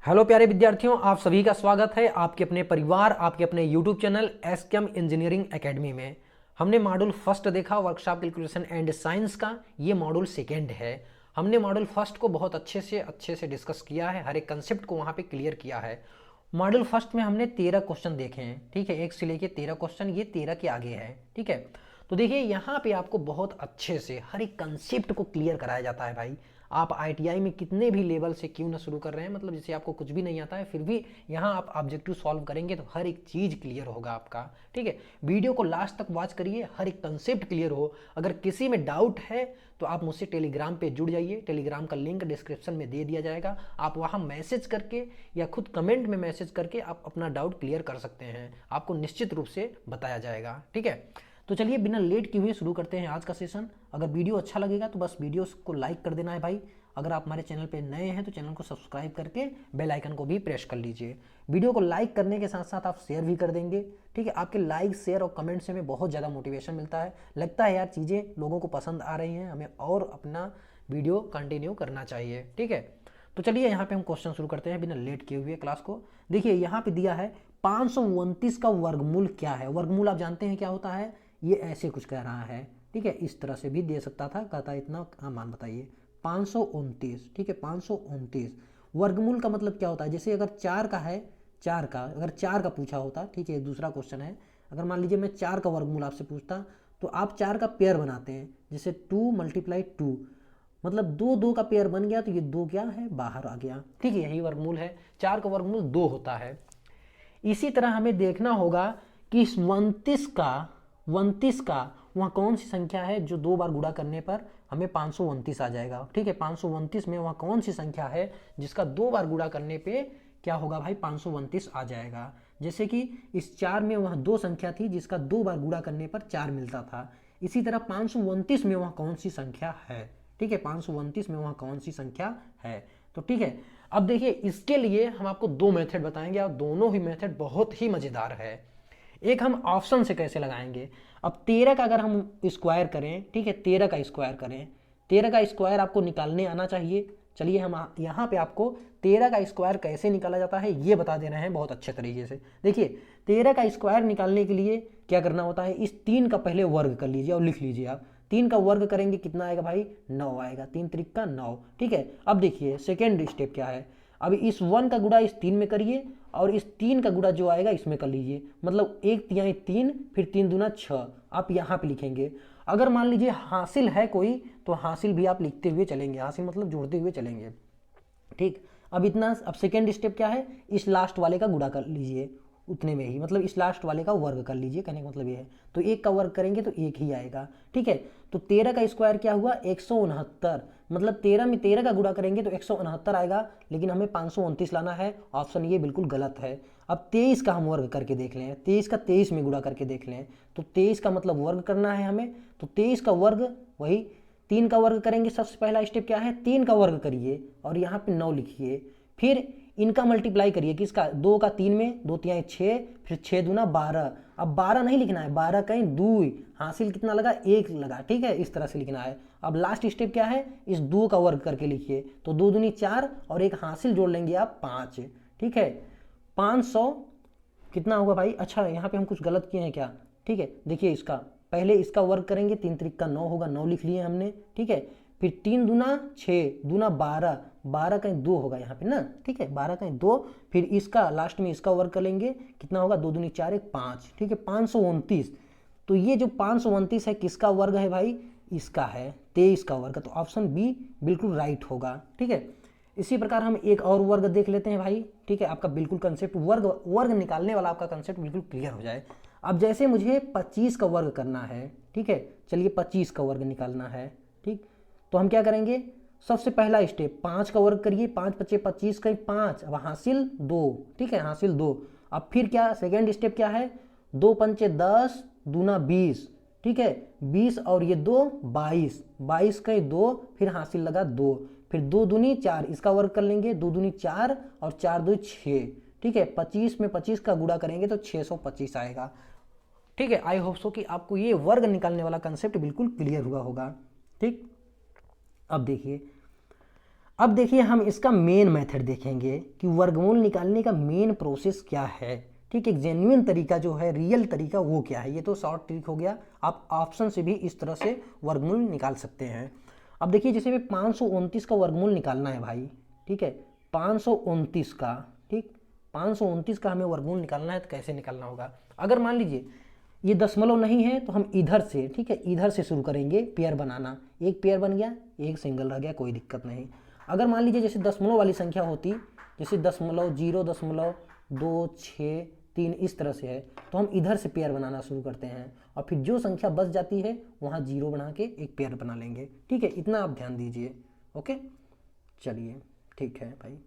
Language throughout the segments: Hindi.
हेलो प्यारे विद्यार्थियों, आप सभी का स्वागत है आपके अपने परिवार, आपके अपने YouTube channel SKM engineering academy में। हमने मॉड्यूल फर्स्ट देखा वर्कशॉप कैलकुलेशन एंड साइंस का, ये मॉड्यूल सेकेंड है। हमने मॉड्यूल फर्स्ट को बहुत अच्छे से डिस्कस किया है, हर एक कंसेप्ट को वहाँ पे क्लियर किया है। मॉड्यूल फर्स्ट में हमने 13 क्वेश्चन देखे हैं, ठीक है, 1 से लेके 13 क्वेश्चन, ये 13 के आगे है, ठीक है। तो देखिए यहाँ पे आपको बहुत अच्छे से हर एक कंसेप्ट को क्लियर कराया जाता है भाई। आप आईटीआई में कितने भी लेवल से क्यों ना शुरू कर रहे हैं, मतलब जैसे आपको कुछ भी नहीं आता है, फिर भी यहाँ आप ऑब्जेक्टिव सॉल्व करेंगे तो हर एक चीज़ क्लियर होगा आपका, ठीक है। वीडियो को लास्ट तक वॉच करिए, हर एक कंसेप्ट क्लियर हो। अगर किसी में डाउट है तो आप मुझसे टेलीग्राम पे जुड़ जाइए, टेलीग्राम का लिंक डिस्क्रिप्शन में दे दिया जाएगा। आप वहाँ मैसेज करके या खुद कमेंट में मैसेज करके आप अपना डाउट क्लियर कर सकते हैं, आपको निश्चित रूप से बताया जाएगा, ठीक है। तो चलिए बिना लेट किए हुए शुरू करते हैं आज का सेशन। अगर वीडियो अच्छा लगेगा तो बस वीडियो को लाइक कर देना है भाई। अगर आप हमारे चैनल पे नए हैं तो चैनल को सब्सक्राइब करके बेल आइकन को भी प्रेस कर लीजिए। वीडियो को लाइक करने के साथ साथ आप शेयर भी कर देंगे, ठीक है। आपके लाइक, शेयर और कमेंट से हमें बहुत ज़्यादा मोटिवेशन मिलता है, लगता है यार चीज़ें लोगों को पसंद आ रही हैं, हमें और अपना वीडियो कंटिन्यू करना चाहिए, ठीक है। तो चलिए यहाँ पे हम क्वेश्चन शुरू करते हैं बिना लेट किए हुए क्लास को। देखिए यहाँ पे दिया है 529 का वर्गमूल क्या है। वर्गमूल आप जानते हैं क्या होता है, ये ऐसे कुछ कह रहा है, ठीक है। इस तरह से भी दे सकता था, कहता है इतना मान बताइए 529, ठीक है। 529 वर्गमूल का मतलब क्या होता है, जैसे अगर 4 का है, 4 का अगर 4 का पूछा होता, ठीक है, दूसरा क्वेश्चन है। अगर मान लीजिए मैं 4 का वर्गमूल आपसे पूछता तो आप 4 का पेयर बनाते हैं, जैसे 2 × 2, मतलब 2 का पेयर बन गया तो ये 2 क्या है, बाहर आ गया, ठीक है। यही वर्गमूल है, 4 का वर्गमूल 2 होता है। इसी तरह हमें देखना होगा कि इस 29 का वहाँ कौन सी संख्या है जो 2 बार गुणा करने पर हमें 529 आ जाएगा, ठीक है। 529 में वहाँ कौन सी संख्या है जिसका 2 बार गुणा करने पे क्या होगा भाई, 529 आ जाएगा। जैसे कि इस 4 में वहाँ 2 संख्या थी जिसका 2 बार गुणा करने पर 4 मिलता था। इसी तरह 529 में वहाँ कौन सी संख्या है, ठीक है। 529 में वहाँ कौन सी संख्या है, तो ठीक है। अब देखिए इसके लिए हम आपको 2 मेथड बताएंगे और दोनों ही मेथड बहुत ही मज़ेदार है। एक हम ऑप्शन से कैसे लगाएंगे। अब 13 का अगर हम स्क्वायर करें, ठीक है, 13 का स्क्वायर करें, 13 का स्क्वायर आपको निकालने आना चाहिए। चलिए हम यहाँ पे आपको 13 का स्क्वायर कैसे निकाला जाता है ये बता दे रहे हैं बहुत अच्छे तरीके से। देखिए 13 का स्क्वायर निकालने के लिए क्या करना होता है, इस 3 का पहले वर्ग कर लीजिए और लिख लीजिए आप। 3 का वर्ग करेंगे कितना आएगा भाई, 9 आएगा, 3 त्रिक का 9, ठीक है। अब देखिए सेकेंड स्टेप क्या है, अब इस 1 का गुणा इस 3 में करिए और इस 3 का गुणा जो आएगा इसमें कर लीजिए, मतलब 1 3, फिर 3 दूना 6, आप यहाँ पे लिखेंगे। अगर मान लीजिए हासिल है कोई तो हासिल भी आप लिखते हुए चलेंगे, हासिल मतलब जोड़ते हुए चलेंगे, ठीक। अब इतना, अब सेकेंड स्टेप क्या है, इस लास्ट वाले का गुणा कर लीजिए उतने में ही, मतलब इस लास्ट वाले का वर्ग कर लीजिए, कहने का मतलब ये है। तो 1 का वर्ग करेंगे तो 1 ही आएगा, ठीक है। तो 13 का स्क्वायर क्या हुआ, 169, मतलब 13 में 13 का गुणा करेंगे तो 169 आएगा, लेकिन हमें 529 लाना है, ऑप्शन ये बिल्कुल गलत है। अब 23 का हम वर्ग करके देख लें, 23 का 23 में गुणा करके देख लें, तो 23 का मतलब वर्ग करना है हमें, तो 23 का वर्ग वही 3 का वर्ग करेंगे। सबसे पहला स्टेप क्या है, 3 का वर्ग करिए और यहाँ पे 9 लिखिए, फिर इनका मल्टीप्लाई करिए, किसका, 2 का 3 में, 2 3 6, फिर 6 दूना 12। अब 12 नहीं लिखना है, 12 कहीं 2, हासिल कितना लगा, 1 लगा, ठीक है, इस तरह से लिखना है। अब लास्ट स्टेप क्या है, इस 2 का वर्ग करके लिखिए, तो 2 दूनी 4 और एक हासिल जोड़ लेंगे आप 5, ठीक है। 500 कितना होगा भाई, अच्छा यहाँ पे हम कुछ गलत किए हैं क्या, ठीक है। देखिए इसका पहले इसका वर्ग करेंगे, 3 त्रिक का 9 होगा, 9 लिख लिए हमने, ठीक है। फिर 3 दूना 6, दूना 12, 12 कहीं 2 होगा यहाँ पे ना, ठीक है, 12 कहीं 2, फिर इसका लास्ट में इसका वर्ग कर लेंगे, कितना होगा, 2 दूनी 4 1 5, ठीक है, 529। तो ये जो 529 है किसका वर्ग है भाई, इसका है, 23 का वर्ग, तो ऑप्शन बी बिल्कुल राइट होगा, ठीक है। इसी प्रकार हम एक और वर्ग देख लेते हैं भाई, ठीक है, आपका बिल्कुल कंसेप्ट वर्ग निकालने वाला आपका कंसेप्ट बिल्कुल क्लियर हो जाए। अब जैसे मुझे 25 का वर्ग करना है, ठीक है, चलिए 25 का वर्ग निकालना है, ठीक। तो हम क्या करेंगे, सबसे पहला स्टेप 5 का वर्ग करिए, 5 × 5 = 25, कहीं 5, अब हासिल 2, ठीक है, हासिल 2। अब फिर क्या सेकेंड स्टेप क्या है, 2 × 5 = 10, दूना 20, ठीक है, 20 और ये 2 22, 22 कहीं 2, फिर हासिल लगा 2, फिर 2 दूनी 4, इसका वर्ग कर लेंगे, 2 दूनी 4 और 4 2 6, ठीक है। 25 में 25 का गुणा करेंगे तो 625 आएगा, ठीक है। आई होप सो कि आपको ये वर्ग निकालने वाला कंसेप्ट बिल्कुल क्लियर हुआ होगा, ठीक। अब देखिए अब देखिए हम इसका मेन मेथड देखेंगे कि वर्गमूल निकालने का मेन प्रोसेस क्या है। ठीक, एक जेन्युइन तरीका जो है, रियल तरीका, वो क्या है। ये तो शॉर्ट ट्रिक हो गया, आप ऑप्शन से भी इस तरह से वर्गमूल निकाल सकते हैं। अब देखिए जैसे भी 529 का वर्गमूल निकालना है भाई, ठीक है, 529 का, ठीक, 529 का हमें वर्गमूल निकालना है तो कैसे निकालना होगा। अगर मान लीजिए ये दशमलव नहीं है तो हम इधर से, ठीक है, इधर से शुरू करेंगे पेयर बनाना। एक पेयर बन गया, एक सिंगल रह गया, कोई दिक्कत नहीं। अगर मान लीजिए जैसे दशमलव वाली संख्या होती, जैसे 0.026 इस तरह से है, तो हम इधर से पेयर बनाना शुरू करते हैं और फिर जो संख्या बच जाती है वहाँ 0 बना के एक पेयर बना लेंगे। ठीक है, इतना आप ध्यान दीजिए। ओके, चलिए ठीक है भाई।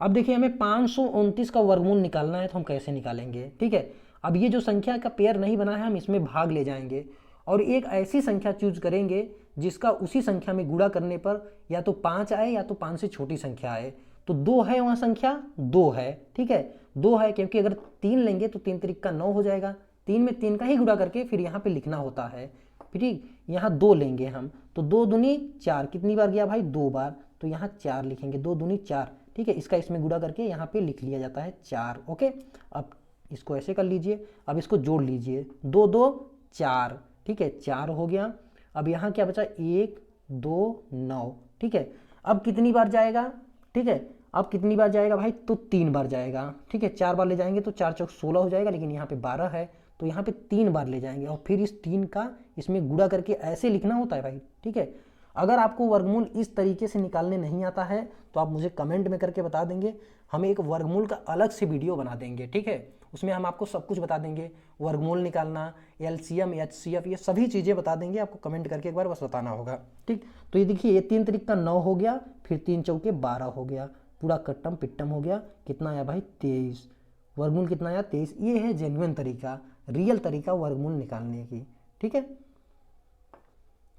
अब देखिए हमें 529 का वर्गमूल निकालना है तो हम कैसे निकालेंगे। ठीक है, अब ये जो संख्या का पेयर नहीं बना है हम इसमें भाग ले जाएंगे और एक ऐसी संख्या चूज करेंगे जिसका उसी संख्या में गुणा करने पर या तो 5 आए या तो 5 से छोटी संख्या आए। तो 2 है, वहाँ संख्या 2 है। ठीक है, 2 है क्योंकि अगर 3 लेंगे तो 3 त्रिक का 9 हो जाएगा। 3 में 3 का ही गुणा करके फिर यहाँ पे लिखना होता है। ठीक, यहाँ 2 लेंगे हम तो 2 दूनी 4, कितनी बार गया भाई, 2 बार, तो यहाँ 4 लिखेंगे, 2 दूनी 4। ठीक है, इसका इसमें गुणा करके यहाँ पे लिख लिया जाता है 4। ओके, अब इसको ऐसे कर लीजिए, अब इसको जोड़ लीजिए, 2 2 4, ठीक है, 4 हो गया। अब यहाँ क्या बचा, 1 2 9। ठीक है, अब कितनी बार जाएगा, ठीक है, अब कितनी बार जाएगा भाई, तो 3 बार जाएगा। ठीक है, 4 बार ले जाएंगे तो 4 चौक 16 हो जाएगा, लेकिन यहाँ पे 12 है तो यहाँ पे 3 बार ले जाएंगे और फिर इस 3 का इसमें गुणा करके ऐसे लिखना होता है भाई। ठीक है, अगर आपको वर्गमूल इस तरीके से निकालने नहीं आता है तो आप मुझे कमेंट में करके बता देंगे, हम एक वर्गमूल का अलग से वीडियो बना देंगे। ठीक है, उसमें हम आपको सब कुछ बता देंगे, वर्गमूल निकालना, एलसीएम, एचसीएफ, ये सभी चीज़ें बता देंगे। आपको कमेंट करके एक बार बस बताना होगा। ठीक, तो ये देखिए ये 3 त्रिक का 9 हो गया, फिर 3 चौके 12 हो गया, पूरा कट्टम पिट्टम हो गया। कितना आया भाई, 23। वर्गमूल कितना आया, 23। ये है जेन्युइन तरीका, रियल तरीका वर्गमूल निकालने की। ठीक है,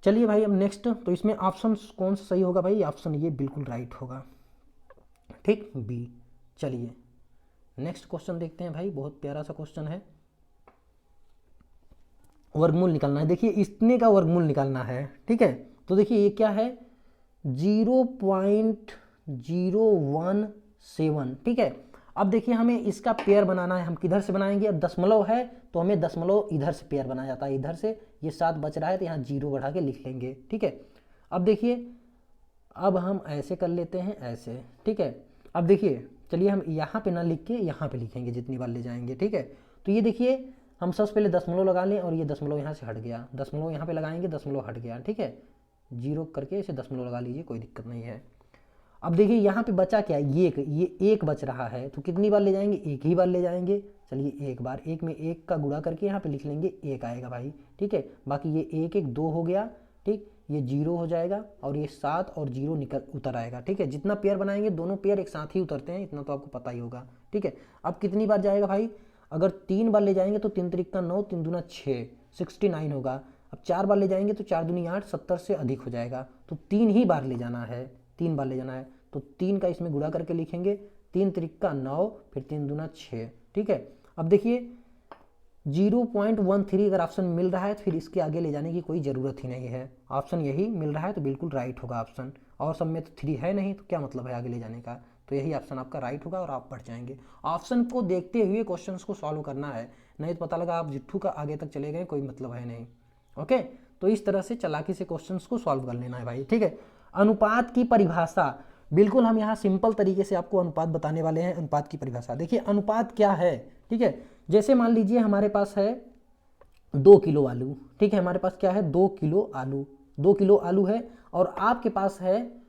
चलिए भाई अब नेक्स्ट, तो इसमें ऑप्शन कौन सा सही होगा भाई, ऑप्शन ये बिल्कुल राइट होगा। ठीक, बी। चलिए नेक्स्ट क्वेश्चन देखते हैं भाई, बहुत प्यारा सा क्वेश्चन है। वर्गमूल निकालना है, देखिए इतने का वर्गमूल निकालना है। ठीक है, तो देखिए ये क्या है, 0.017। ठीक है, अब देखिए हमें इसका पेयर बनाना है, हम किधर से बनाएंगे, अब दशमलव है तो हमें दशमलव इधर से पेयर बनाया जाता है, इधर से। ये 7 बच रहा है तो यहाँ 0 बढ़ा के लिख लेंगे। ठीक है, अब देखिए अब हम ऐसे कर लेते हैं, ऐसे। ठीक है, अब देखिए चलिए हम यहाँ पे ना लिख के यहाँ पे लिखेंगे, जितनी बार ले जाएंगे। ठीक है, तो ये देखिए हम सबसे पहले दशमलव लगा लें और ये दशमलव यहाँ से हट गया, दशमलव यहाँ पे लगाएंगे, दशमलव हट गया। ठीक है, 0 करके इसे दशमलव लगा लीजिए, कोई दिक्कत नहीं है। अब देखिए यहाँ पे बचा क्या, ये एक बच रहा है, तो कितनी बार ले जाएंगे, एक ही बार ले जाएंगे। चलिए एक बार, एक में एक का गुणा करके यहाँ पे लिख लेंगे, 1 आएगा भाई। ठीक है, बाकी ये 1 1 2 हो गया। ठीक, ये 0 हो जाएगा और ये 7 और 0 निकल उतर आएगा। ठीक है, जितना पेयर बनाएंगे दोनों पेयर एक साथ ही उतरते हैं, इतना तो आपको पता ही होगा। ठीक है, अब कितनी बार जाएगा भाई, अगर 3 बार ले जाएंगे तो 3 त्रिक का 9, 3 दूना 6, 69 होगा। अब 4 बार ले जाएंगे तो 4 दूनी 8, 70 से अधिक हो जाएगा, तो 3 ही बार ले जाना है, 3 बार ले जाना है, तो 3 का इसमें गुणा करके लिखेंगे, 3 त्रिक का 9, फिर 3 दूना 6। ठीक है, अब देखिए 0.13 अगर ऑप्शन मिल रहा है तो फिर इसके आगे ले जाने की कोई ज़रूरत ही नहीं है, ऑप्शन यही मिल रहा है तो बिल्कुल राइट होगा ऑप्शन। और सब में तो 3 है नहीं तो क्या मतलब है आगे ले जाने का, तो यही ऑप्शन आपका राइट होगा और आप बढ़ जाएंगे। ऑप्शन को देखते हुए क्वेश्चन को सॉल्व करना है, नहीं तो पता लगा आप जिट्ठू का आगे तक चले गए, कोई मतलब है नहीं। ओके, तो इस तरह से चालाकी से क्वेश्चन को सॉल्व कर लेना है भाई। ठीक है, अनुपात की परिभाषा, बिल्कुल हम यहाँ सिंपल तरीके से आपको अनुपात बताने वाले हैं। अनुपात की परिभाषा देखिए, अनुपात क्या है। ठीक है, जैसे मान लीजिए हमारे पास है 2 किलो आलू। ठीक है, हमारे पास क्या है, 2 किलो आलू, 2 किलो आलू है और आपके पास है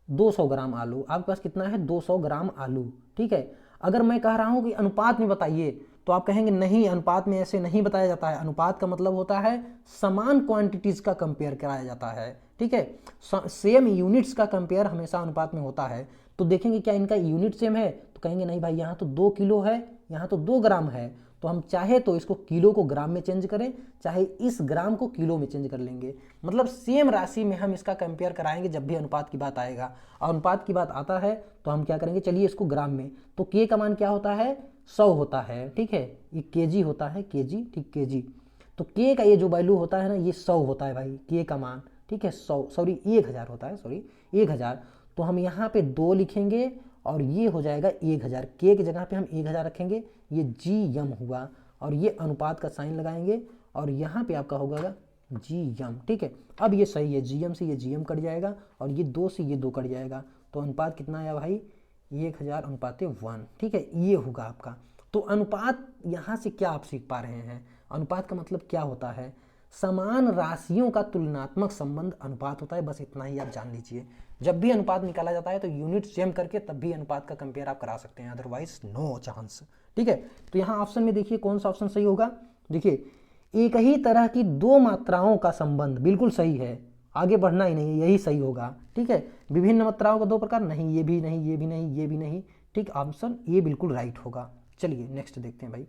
200 ग्राम आलू। आपके पास कितना है, 200 ग्राम आलू। ठीक है, अगर मैं कह रहा हूँ कि अनुपात में बताइए तो आप कहेंगे नहीं, अनुपात में ऐसे नहीं बताया जाता है। अनुपात का मतलब होता है समान क्वांटिटीज़ का कंपेयर कराया जाता है। ठीक है, सेम यूनिट्स का कंपेयर हमेशा अनुपात में होता है। तो देखेंगे क्या इनका यूनिट सेम है, तो कहेंगे नहीं भाई, यहाँ तो 2 किलो है, यहाँ तो 2 ग्राम है, तो हम चाहे तो इसको किलो को ग्राम में चेंज करें, चाहे इस ग्राम को किलो में चेंज कर लेंगे। मतलब सेम राशि में हम इसका कंपेयर कराएंगे जब भी अनुपात की बात आएगा। और अनुपात की बात आता है तो हम क्या करेंगे, चलिए इसको ग्राम में, तो के का मान क्या होता है, 100 होता है। ठीक है, ये केजी होता है, केजी। ठीक, केजी, तो के का ये जो वैल्यू होता है ना, ये 100 होता है भाई, के का मान। ठीक है, 100, सॉरी 1000 होता है, सॉरी 1000। तो हम यहाँ पे 2 लिखेंगे और ये हो जाएगा 1000, के की जगह पे हम 1000 रखेंगे, ये GM हुआ और ये अनुपात का साइन लगाएंगे और यहाँ पे आपका होगा GM। ठीक है, अब ये सही है, GM से ये GM कट जाएगा और ये 2 से ये 2 कट जाएगा, तो अनुपात कितना आया भाई 1000 अनुपात 1। ठीक है, ये होगा आपका। तो अनुपात यहाँ से क्या आप सीख पा रहे हैं, अनुपात का मतलब क्या होता है, समान राशियों का तुलनात्मक संबंध अनुपात होता है, बस इतना ही आप जान लीजिए। जब भी अनुपात निकाला जाता है तो यूनिट सेम करके तब भी अनुपात का कंपेयर आप करा सकते हैं, अदरवाइज नो चांस। ठीक है, तो यहाँ ऑप्शन में देखिए कौन सा ऑप्शन सही होगा। देखिए एक ही तरह की 2 मात्राओं का संबंध, बिल्कुल सही है, आगे बढ़ना ही नहीं है, यही सही होगा। ठीक है, विभिन्न मात्राओं का 2 प्रकार, नहीं, ये भी नहीं, ये भी नहीं, ये भी नहीं। ठीक, ऑप्शन ये बिल्कुल राइट होगा। चलिए नेक्स्ट देखते हैं भाई।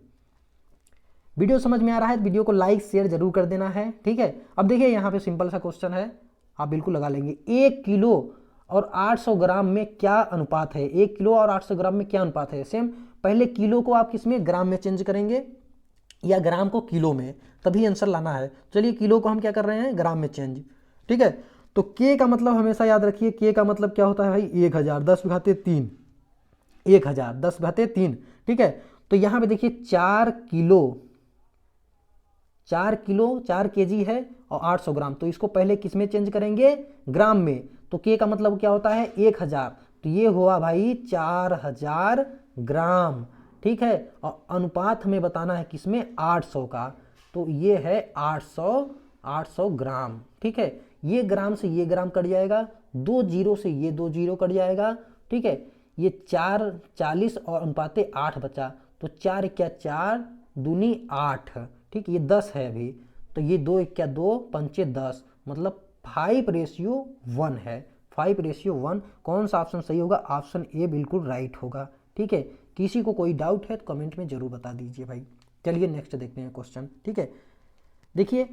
वीडियो समझ में आ रहा है तो वीडियो को लाइक शेयर जरूर कर देना है। ठीक है, अब देखिए यहाँ पे सिंपल सा क्वेश्चन है, आप बिल्कुल लगा लेंगे। 1 किलो और 800 ग्राम में क्या अनुपात है, 1 किलो और 800 ग्राम में क्या अनुपात है। सेम, पहले किलो को आप किस में, ग्राम में चेंज करेंगे या ग्राम को किलो में, तभी आंसर लाना है। चलिए किलो को हम क्या कर रहे हैं, ग्राम में चेंज। ठीक है, तो के का मतलब हमेशा याद रखिए, के का मतलब क्या होता है भाई 1000, 10/3, 1000 10/3। ठीक है, तो यहाँ पे देखिए 4 किलो 4 केजी है और 800 ग्राम, तो इसको पहले किस में चेंज करेंगे, ग्राम में। तो के का मतलब क्या होता है 1000, तो ये हुआ भाई 4000 ग्राम। ठीक है, और अनुपात हमें बताना है किसमें, 800 का, तो ये है 800 ग्राम। ठीक है, ये ग्राम से ये ग्राम कट जाएगा, 2 जीरो से ये 2 जीरो कट जाएगा। ठीक है, ये 4 40 और अनुपात 8 बचा, तो 4 क्या 4 दूनी 8। ठीक, ये 10 है अभी, तो ये 2 क्या 2 पंचे 10, मतलब 5:1 है, 5:1। कौन सा ऑप्शन सही होगा, ऑप्शन ए बिल्कुल राइट होगा। ठीक है, किसी को कोई डाउट है तो कमेंट में जरूर बता दीजिए भाई। चलिए नेक्स्ट देखते हैं क्वेश्चन। ठीक है, देखिए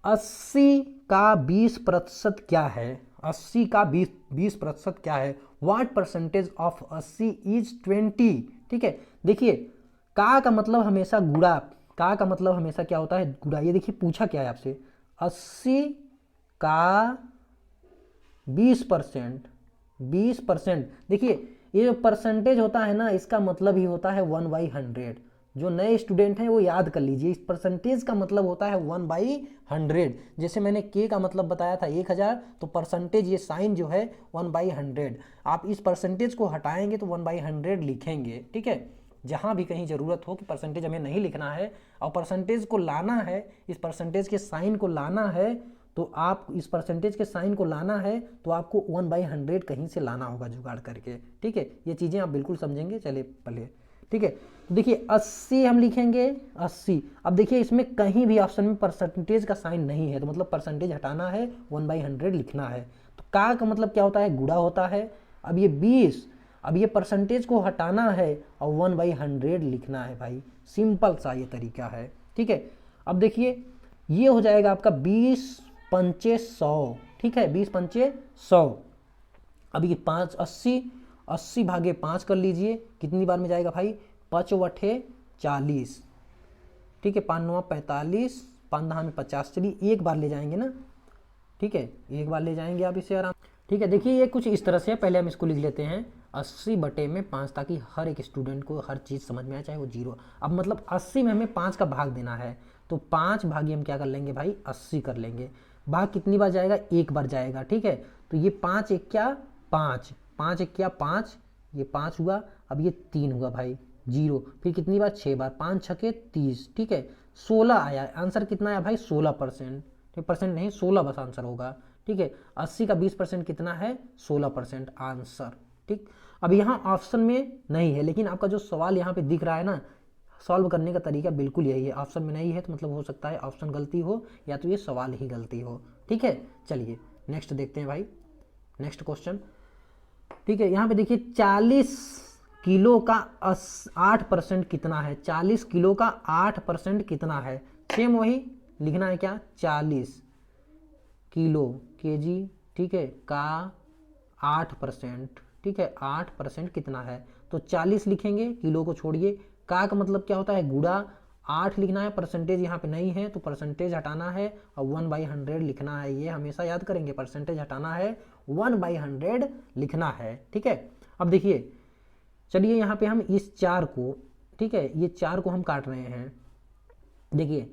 80 का 20% क्या है, 80 का 20% क्या है, व्हाट परसेंटेज ऑफ 80 इज 20। ठीक है, देखिए का मतलब हमेशा गुणा, का मतलब हमेशा क्या होता है, गुणा। ये देखिए पूछा क्या है आपसे, 80 का 20%, 20%। देखिए ये जो परसेंटेज होता है ना, इसका मतलब ही होता है 1/100। जो नए स्टूडेंट हैं वो याद कर लीजिए, इस परसेंटेज का मतलब होता है 1/100। जैसे मैंने के का मतलब बताया था 1000, तो परसेंटेज ये साइन जो है 1/100, आप इस परसेंटेज को हटाएंगे तो 1/100 लिखेंगे। ठीक है, जहाँ भी कहीं ज़रूरत हो कि परसेंटेज हमें नहीं लिखना है और परसेंटेज को लाना है, इस परसेंटेज के साइन को लाना है, तो आप इस परसेंटेज के साइन को लाना है तो आपको 1/100 कहीं से लाना होगा जुगाड़ करके। ठीक है, ये चीज़ें आप बिल्कुल समझेंगे। चलिए पहले, ठीक है, तो देखिए 80 हम लिखेंगे 80। अब देखिए इसमें कहीं भी ऑप्शन में परसेंटेज का साइन नहीं है, तो मतलब परसेंटेज हटाना है, 1/100 लिखना है। तो का मतलब क्या होता है, गुणा होता है। अब ये 20, अब ये परसेंटेज को हटाना है और 1/100 लिखना है भाई, सिंपल सा ये तरीका है। ठीक है, अब देखिए ये हो जाएगा आपका 20 पंचे 100। ठीक है, 20 पंचे 100। अब ये 5 80 भागे 5 कर लीजिए, कितनी बार में जाएगा भाई, 5 बटे 40। ठीक है, 5 9 45, 5 10 में 50। चलिए एक बार ले जाएंगे ना। ठीक है, एक बार ले जाएंगे आप इसे आराम। ठीक है, देखिए ये कुछ इस तरह से है, पहले हम इसको लिख लेते हैं 80/5, ताकि हर एक स्टूडेंट को हर चीज़ समझ में आए, चाहे वो जीरो। अब मतलब 80 में हमें 5 का भाग देना है, तो 5 भागी हम क्या कर लेंगे भाई 80 कर लेंगे। भाग कितनी बार जाएगा, एक बार जाएगा। ठीक है, तो ये 5 एक क्या 5, 5 एक क्या 5, ये 5 हुआ। अब ये 3 हुआ भाई 0, फिर कितनी बार 6 बार, 5 छके 30। ठीक है, 16 आया, आंसर कितना आया भाई 16%। ठीक, परसेंट नहीं 16 बस आंसर होगा। ठीक है, 80 का 20% कितना है 16% आंसर। ठीक, अब यहाँ ऑप्शन में नहीं है, लेकिन आपका जो सवाल यहाँ पे दिख रहा है ना, सॉल्व करने का तरीका बिल्कुल यही है। ऑप्शन में नहीं है तो मतलब हो सकता है ऑप्शन गलती हो या तो ये सवाल ही गलती हो। ठीक है, चलिए नेक्स्ट देखते हैं भाई, नेक्स्ट क्वेश्चन। ठीक है, यहाँ पे देखिए 40 किलो का 8% कितना है, 40 किलो का 8% कितना है। सेम वही लिखना है क्या, 40 किलो केजी। ठीक है, का 8%। ठीक है, 8% कितना है, तो 40 लिखेंगे, किलो को छोड़िए। का मतलब क्या होता है गुणा, 8 लिखना है, परसेंटेज यहाँ पे नहीं है तो परसेंटेज हटाना है और 1/100 लिखना है। ये हमेशा याद करेंगे, परसेंटेज हटाना है 1/100 लिखना है। ठीक है, अब देखिए चलिए यहाँ पे हम इस 4 को, ठीक है, ये 4 को हम काट रहे हैं। देखिए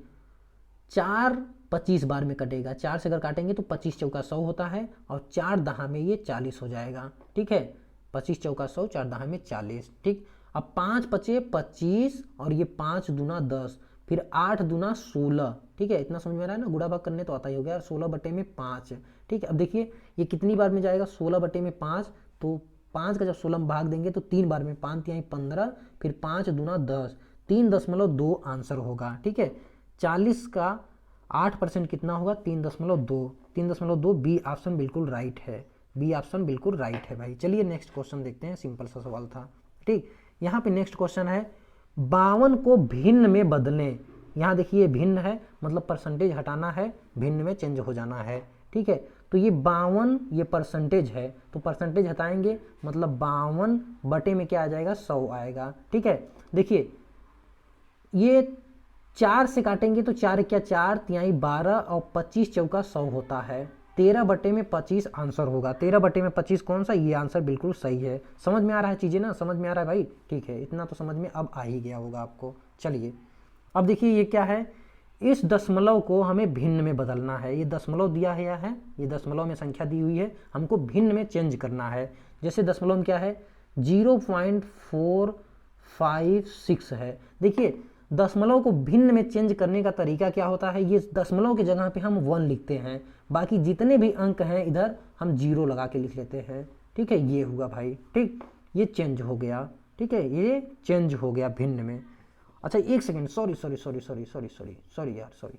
4 25 बार में कटेगा, 4 से अगर काटेंगे तो 25 चौका 100 होता है और 4 दहा में ये 40 हो जाएगा। ठीक है, 25 चौका 100, 4 दहा में 40। ठीक, अब 5 पचे 25 और ये 5 दूना 10, फिर 8 दूना 16। ठीक है, इतना समझ में आ रहा है ना, गुणा भाग करने तो आता ही हो गया। 16 बटे में 5। ठीक है, अब देखिए ये कितनी बार में जाएगा, 16 बटे में 5, तो 5 का जब 16 में भाग देंगे तो 3 बार में, 5 यहाँ 15, फिर 5 दूना 10, 3.2 आंसर होगा। ठीक है, 40 का 8% कितना होगा, 3.2। 3.2 बी ऑप्शन बिल्कुल राइट है, बी ऑप्शन बिल्कुल राइट है भाई। चलिए नेक्स्ट क्वेश्चन देखते हैं, सिंपल सा सवाल था। ठीक, यहाँ पे नेक्स्ट क्वेश्चन है 52 को भिन्न में बदलें। यहाँ देखिए भिन्न है मतलब परसेंटेज हटाना है, भिन्न में चेंज हो जाना है। ठीक है, तो ये 52 ये परसेंटेज है, तो परसेंटेज हटाएंगे मतलब 52 बटे में क्या आ जाएगा, 100 आएगा। ठीक है, देखिए ये 4 से काटेंगे तो 4 क्या 4 तिहाई 12 और 25 चौका 100 होता है। 13 बटे में 25 आंसर होगा। 13 बटे में 25 कौन सा, ये आंसर बिल्कुल सही है। समझ में आ रहा है चीज़ें ना, समझ में आ रहा है भाई। ठीक है, इतना तो समझ में अब आ ही गया होगा आपको। चलिए अब देखिए ये क्या है, इस दशमलव को हमें भिन्न में बदलना है। ये दशमलव दिया गया है, ये दशमलव में संख्या दी हुई है, हमको भिन्न में चेंज करना है। जैसे दशमलव में क्या है, 0.456 है। देखिए दशमलव को भिन्न में चेंज करने का तरीका क्या होता है, ये दशमलव की जगह पे हम 1 लिखते हैं, बाकी जितने भी अंक हैं इधर हम 0 लगा के लिख लेते हैं। ठीक है, ये हुआ भाई। ठीक, ये चेंज हो गया। ठीक है, ये चेंज हो गया भिन्न में। अच्छा एक सेकेंड, सॉरी यार, सॉरी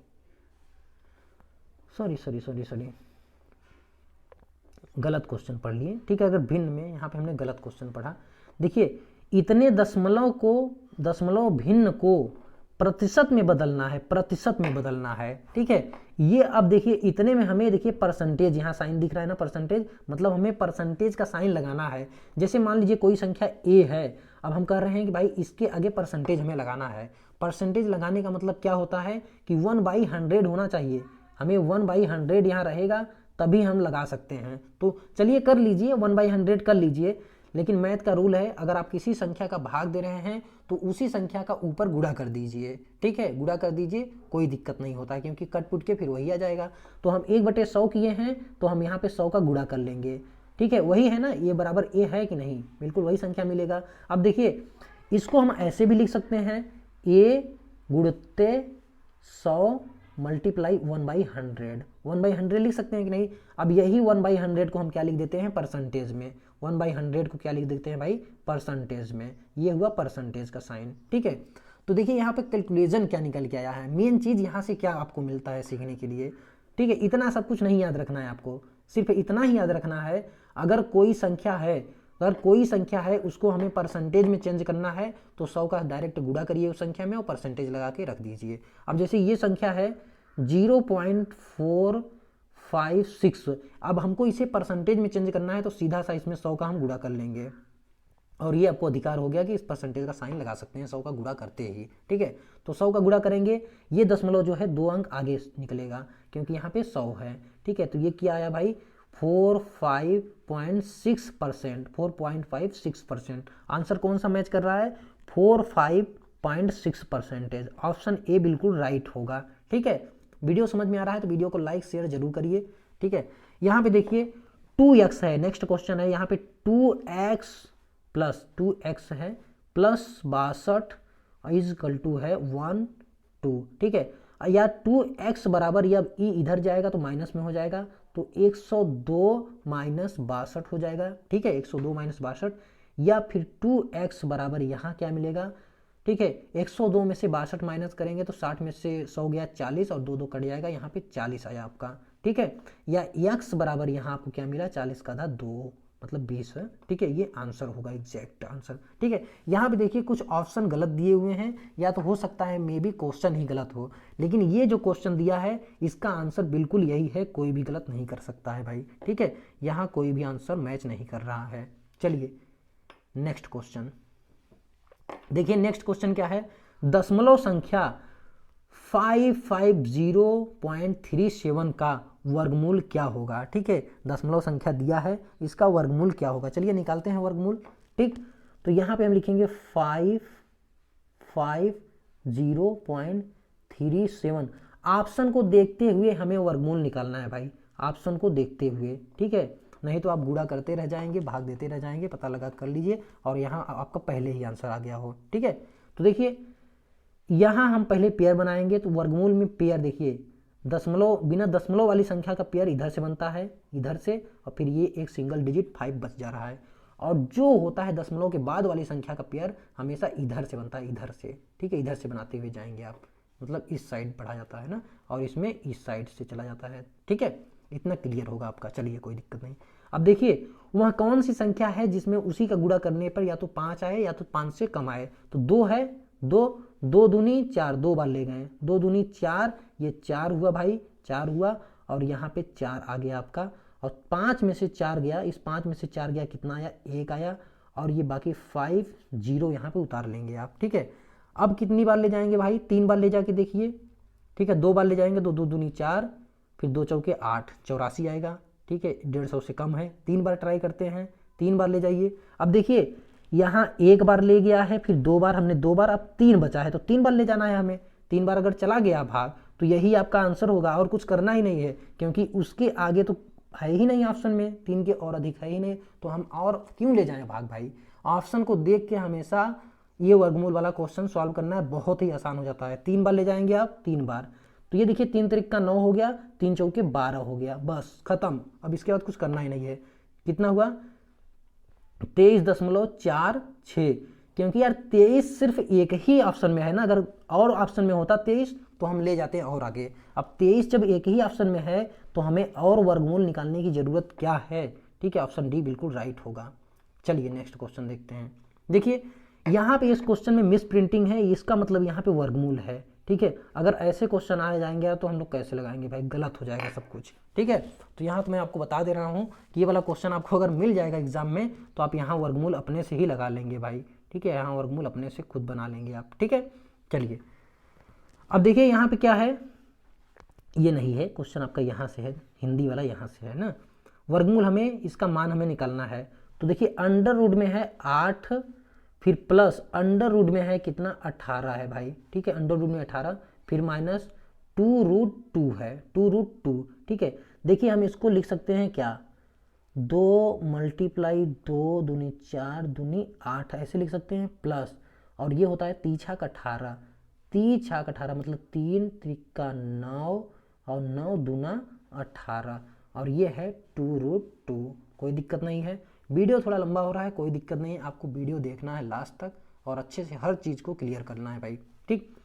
गलत क्वेश्चन पढ़ लिए। ठीक है, अगर भिन्न में यहाँ पे हमने गलत क्वेश्चन पढ़ा। देखिए इतने दशमलव को, दशमलव भिन्न को प्रतिशत में बदलना है, प्रतिशत में बदलना है। ठीक है, ये अब देखिए इतने में हमें देखिए परसेंटेज, यहाँ साइन दिख रहा है ना परसेंटेज, मतलब हमें परसेंटेज का साइन लगाना है। जैसे मान लीजिए कोई संख्या ए है, अब हम कह रहे हैं कि भाई इसके आगे परसेंटेज हमें लगाना है। परसेंटेज लगाने का मतलब क्या होता है कि 1/100 होना चाहिए, हमें 1/100 यहाँ रहेगा तभी हम लगा सकते हैं। तो चलिए कर लीजिए, 1/100 कर लीजिए। लेकिन मैथ का रूल है, अगर आप किसी संख्या का भाग दे रहे हैं तो उसी संख्या का ऊपर गुणा कर दीजिए। ठीक है, गुणा कर दीजिए, कोई दिक्कत नहीं होता है, क्योंकि कट पुट के फिर वही आ जाएगा। तो हम 1/100 किए हैं तो हम यहाँ पे 100 का गुणा कर लेंगे। ठीक है, वही है ना, ये बराबर ए है कि नहीं, बिल्कुल वही संख्या मिलेगा। अब देखिए इसको हम ऐसे भी लिख सकते हैं, ए गुणते 100 मल्टीप्लाई 1/100, 1/100 लिख सकते हैं कि नहीं। अब यही 1/100 को हम क्या लिख देते हैं, परसेंटेज में। 1/100 को क्या लिख देते हैं भाई, परसेंटेज में। ये हुआ परसेंटेज का साइन। ठीक है, तो देखिए यहाँ पे कैलकुलेशन क्या निकल के आया है, मेन चीज़ यहाँ से क्या आपको मिलता है सीखने के लिए। ठीक है, इतना सब कुछ नहीं याद रखना है आपको, सिर्फ इतना ही याद रखना है, अगर कोई संख्या है उसको हमें परसेंटेज में चेंज करना है तो 100 का डायरेक्ट गुणा करिए उस संख्या में और परसेंटेज लगा के रख दीजिए। अब जैसे ये संख्या है 0.456, अब हमको इसे परसेंटेज में चेंज करना है तो सीधा सा इसमें 100 का हम गुणा कर लेंगे और ये आपको अधिकार हो गया कि इस परसेंटेज का साइन लगा सकते हैं 100 का गुणा करते ही। ठीक है, तो 100 का गुणा करेंगे, ये दशमलव जो है 2 अंक आगे निकलेगा क्योंकि यहाँ पे 100 है। ठीक है, तो ये क्या आया भाई, 4.56%, 4.56%। आंसर कौन सा मैच कर रहा है, 4.5.6%। ऑप्शन ए बिल्कुल राइट होगा। ठीक है, वीडियो समझ में आ रहा है तो वीडियो को लाइक शेयर जरूर करिए। ठीक है, यहाँ पे देखिए 2x है, नेक्स्ट क्वेश्चन है, यहाँ पे 2x है प्लस 62 इजकल टू है 1 2। ठीक है, या 2x बराबर, या ई इधर जाएगा तो माइनस में हो जाएगा, तो 102 माइनस 62 हो जाएगा। ठीक है, 102 माइनस 62, या फिर 2x बराबर यहाँ क्या मिलेगा। ठीक है, 102 में से 62 माइनस करेंगे तो 60 में से 100 गया 40 और 2 2 कट जाएगा, यहाँ पे 40 आया आपका। ठीक है, या x बराबर यहाँ आपको क्या मिला, 40 का आधा 2 मतलब 20 है। ठीक है, ये आंसर होगा, एग्जैक्ट आंसर। ठीक है, यहाँ पे देखिए कुछ ऑप्शन गलत दिए हुए हैं, या तो हो सकता है मे बी क्वेश्चन ही गलत हो, लेकिन ये जो क्वेश्चन दिया है इसका आंसर बिल्कुल यही है, कोई भी गलत नहीं कर सकता है भाई। ठीक है, यहाँ कोई भी आंसर मैच नहीं कर रहा है। चलिए नेक्स्ट क्वेश्चन देखिए, नेक्स्ट क्वेश्चन क्या है, दशमलव संख्या 550.37 का वर्गमूल क्या होगा। ठीक है, दशमलव संख्या दिया है, इसका वर्गमूल क्या होगा, चलिए निकालते हैं वर्गमूल। ठीक, तो यहाँ पे हम लिखेंगे 550.37। ऑप्शन को देखते हुए हमें वर्गमूल निकालना है भाई, ऑप्शन को देखते हुए। ठीक है, नहीं तो आप गुणा करते रह जाएंगे, भाग देते रह जाएंगे, पता लगा कर लीजिए और यहाँ आपका पहले ही आंसर आ गया हो। ठीक है, तो देखिए यहाँ हम पहले पेयर बनाएंगे, तो वर्गमूल में पेयर देखिए दशमलव, बिना दशमलव वाली संख्या का पेयर इधर से बनता है, इधर से, और फिर ये एक सिंगल डिजिट 5 बच जा रहा है। और जो होता है दशमलव के बाद वाली संख्या का पेयर हमेशा इधर से बनता है, इधर से। ठीक है, इधर से बनाते हुए जाएंगे आप, मतलब इस साइड बढ़ा जाता है ना, और इसमें इस साइड से चला जाता है। ठीक है, इतना क्लियर होगा आपका, चलिए कोई दिक्कत नहीं। अब देखिए वह कौन सी संख्या है जिसमें उसी का गुणा करने पर या तो 5 आए या तो 5 से कम आए, तो 2 है, 2 दूनी 4, 2 बार ले गए, 2 दूनी 4, ये 4 हुआ भाई, 4 हुआ, और यहाँ पे 4 आ गया आपका, और 5 में से 4 गया, इस 5 में से 4 गया, कितना आया, 1 आया, और ये बाकी 5 0 यहाँ पे उतार लेंगे आप। ठीक है, अब कितनी बार ले जाएंगे भाई, 3 बार ले जाके देखिए। ठीक है, 2 बार ले जाएंगे तो 2 दूनी 4, फिर 2 चौके 8, 84 आएगा। ठीक है, 150 से कम है, 3 बार ट्राई करते हैं, 3 बार ले जाइए। अब देखिए यहाँ 1 बार ले गया है, फिर 2 बार, हमने 2 बार, अब 3 बचा है, तो 3 बार ले जाना है हमें। 3 बार अगर चला गया भाग तो यही आपका आंसर होगा, और कुछ करना ही नहीं है, क्योंकि उसके आगे तो है ही नहीं ऑप्शन में, 3 के और अधिक है ही नहीं, तो हम और क्यों ले जाएं भाग भाई। ऑप्शन को देख के हमेशा ये वर्गमूल वाला क्वेश्चन सॉल्व करना है, बहुत ही आसान हो जाता है। 3 बार ले जाएंगे आप, 3 बार, तो ये देखिए 3 त्रिक का 9 हो गया, 3 चौके 12 हो गया, बस खत्म। अब इसके बाद कुछ करना ही नहीं है। कितना हुआ, 23.46, क्योंकि यार 23 सिर्फ एक ही ऑप्शन में है ना, अगर और ऑप्शन में होता 23 तो हम ले जाते हैं और आगे। अब 23 जब एक ही ऑप्शन में है तो हमें और वर्गमूल निकालने की जरूरत क्या है। ठीक है, ऑप्शन डी बिल्कुल राइट होगा। चलिए नेक्स्ट क्वेश्चन देखते हैं। देखिए यहाँ पे इस क्वेश्चन में मिस प्रिंटिंग है, इसका मतलब यहाँ पे वर्गमूल है। ठीक है, अगर ऐसे क्वेश्चन आ जाएंगे तो हम लोग कैसे लगाएंगे भाई, गलत हो जाएगा सब कुछ। ठीक है, तो यहाँ तो मैं आपको बता दे रहा हूँ कि ये वाला क्वेश्चन आपको अगर मिल जाएगा एग्जाम में तो आप यहाँ वर्गमूल अपने से ही लगा लेंगे भाई। ठीक है, यहाँ वर्गमूल अपने से खुद बना लेंगे आप। ठीक है, चलिए अब देखिए यहाँ पे क्या है, ये नहीं है क्वेश्चन आपका, यहाँ से है, हिंदी वाला यहाँ से है ना। वर्गमूल हमें इसका मान हमें निकालना है, तो देखिए अंडर रूट में है 8, फिर प्लस अंडर रूट में है कितना, 18 है भाई। ठीक है, अंडर रूट में 18, फिर माइनस 2√2 है, 2√2। ठीक है, देखिए हम इसको लिख सकते हैं क्या, 2 × 2 दूनी 4 दूनी 8 ऐसे लिख सकते हैं, प्लस, और ये होता है 3 छाक 18, 3 छाक 18 मतलब 3 त्रिका 9 और 9 दूना 18, और ये है 2√2। कोई दिक्कत नहीं है, वीडियो थोड़ा लंबा हो रहा है, कोई दिक्कत नहीं है, आपको वीडियो देखना है लास्ट तक और अच्छे से हर चीज़ को क्लियर करना है भाई। ठीक,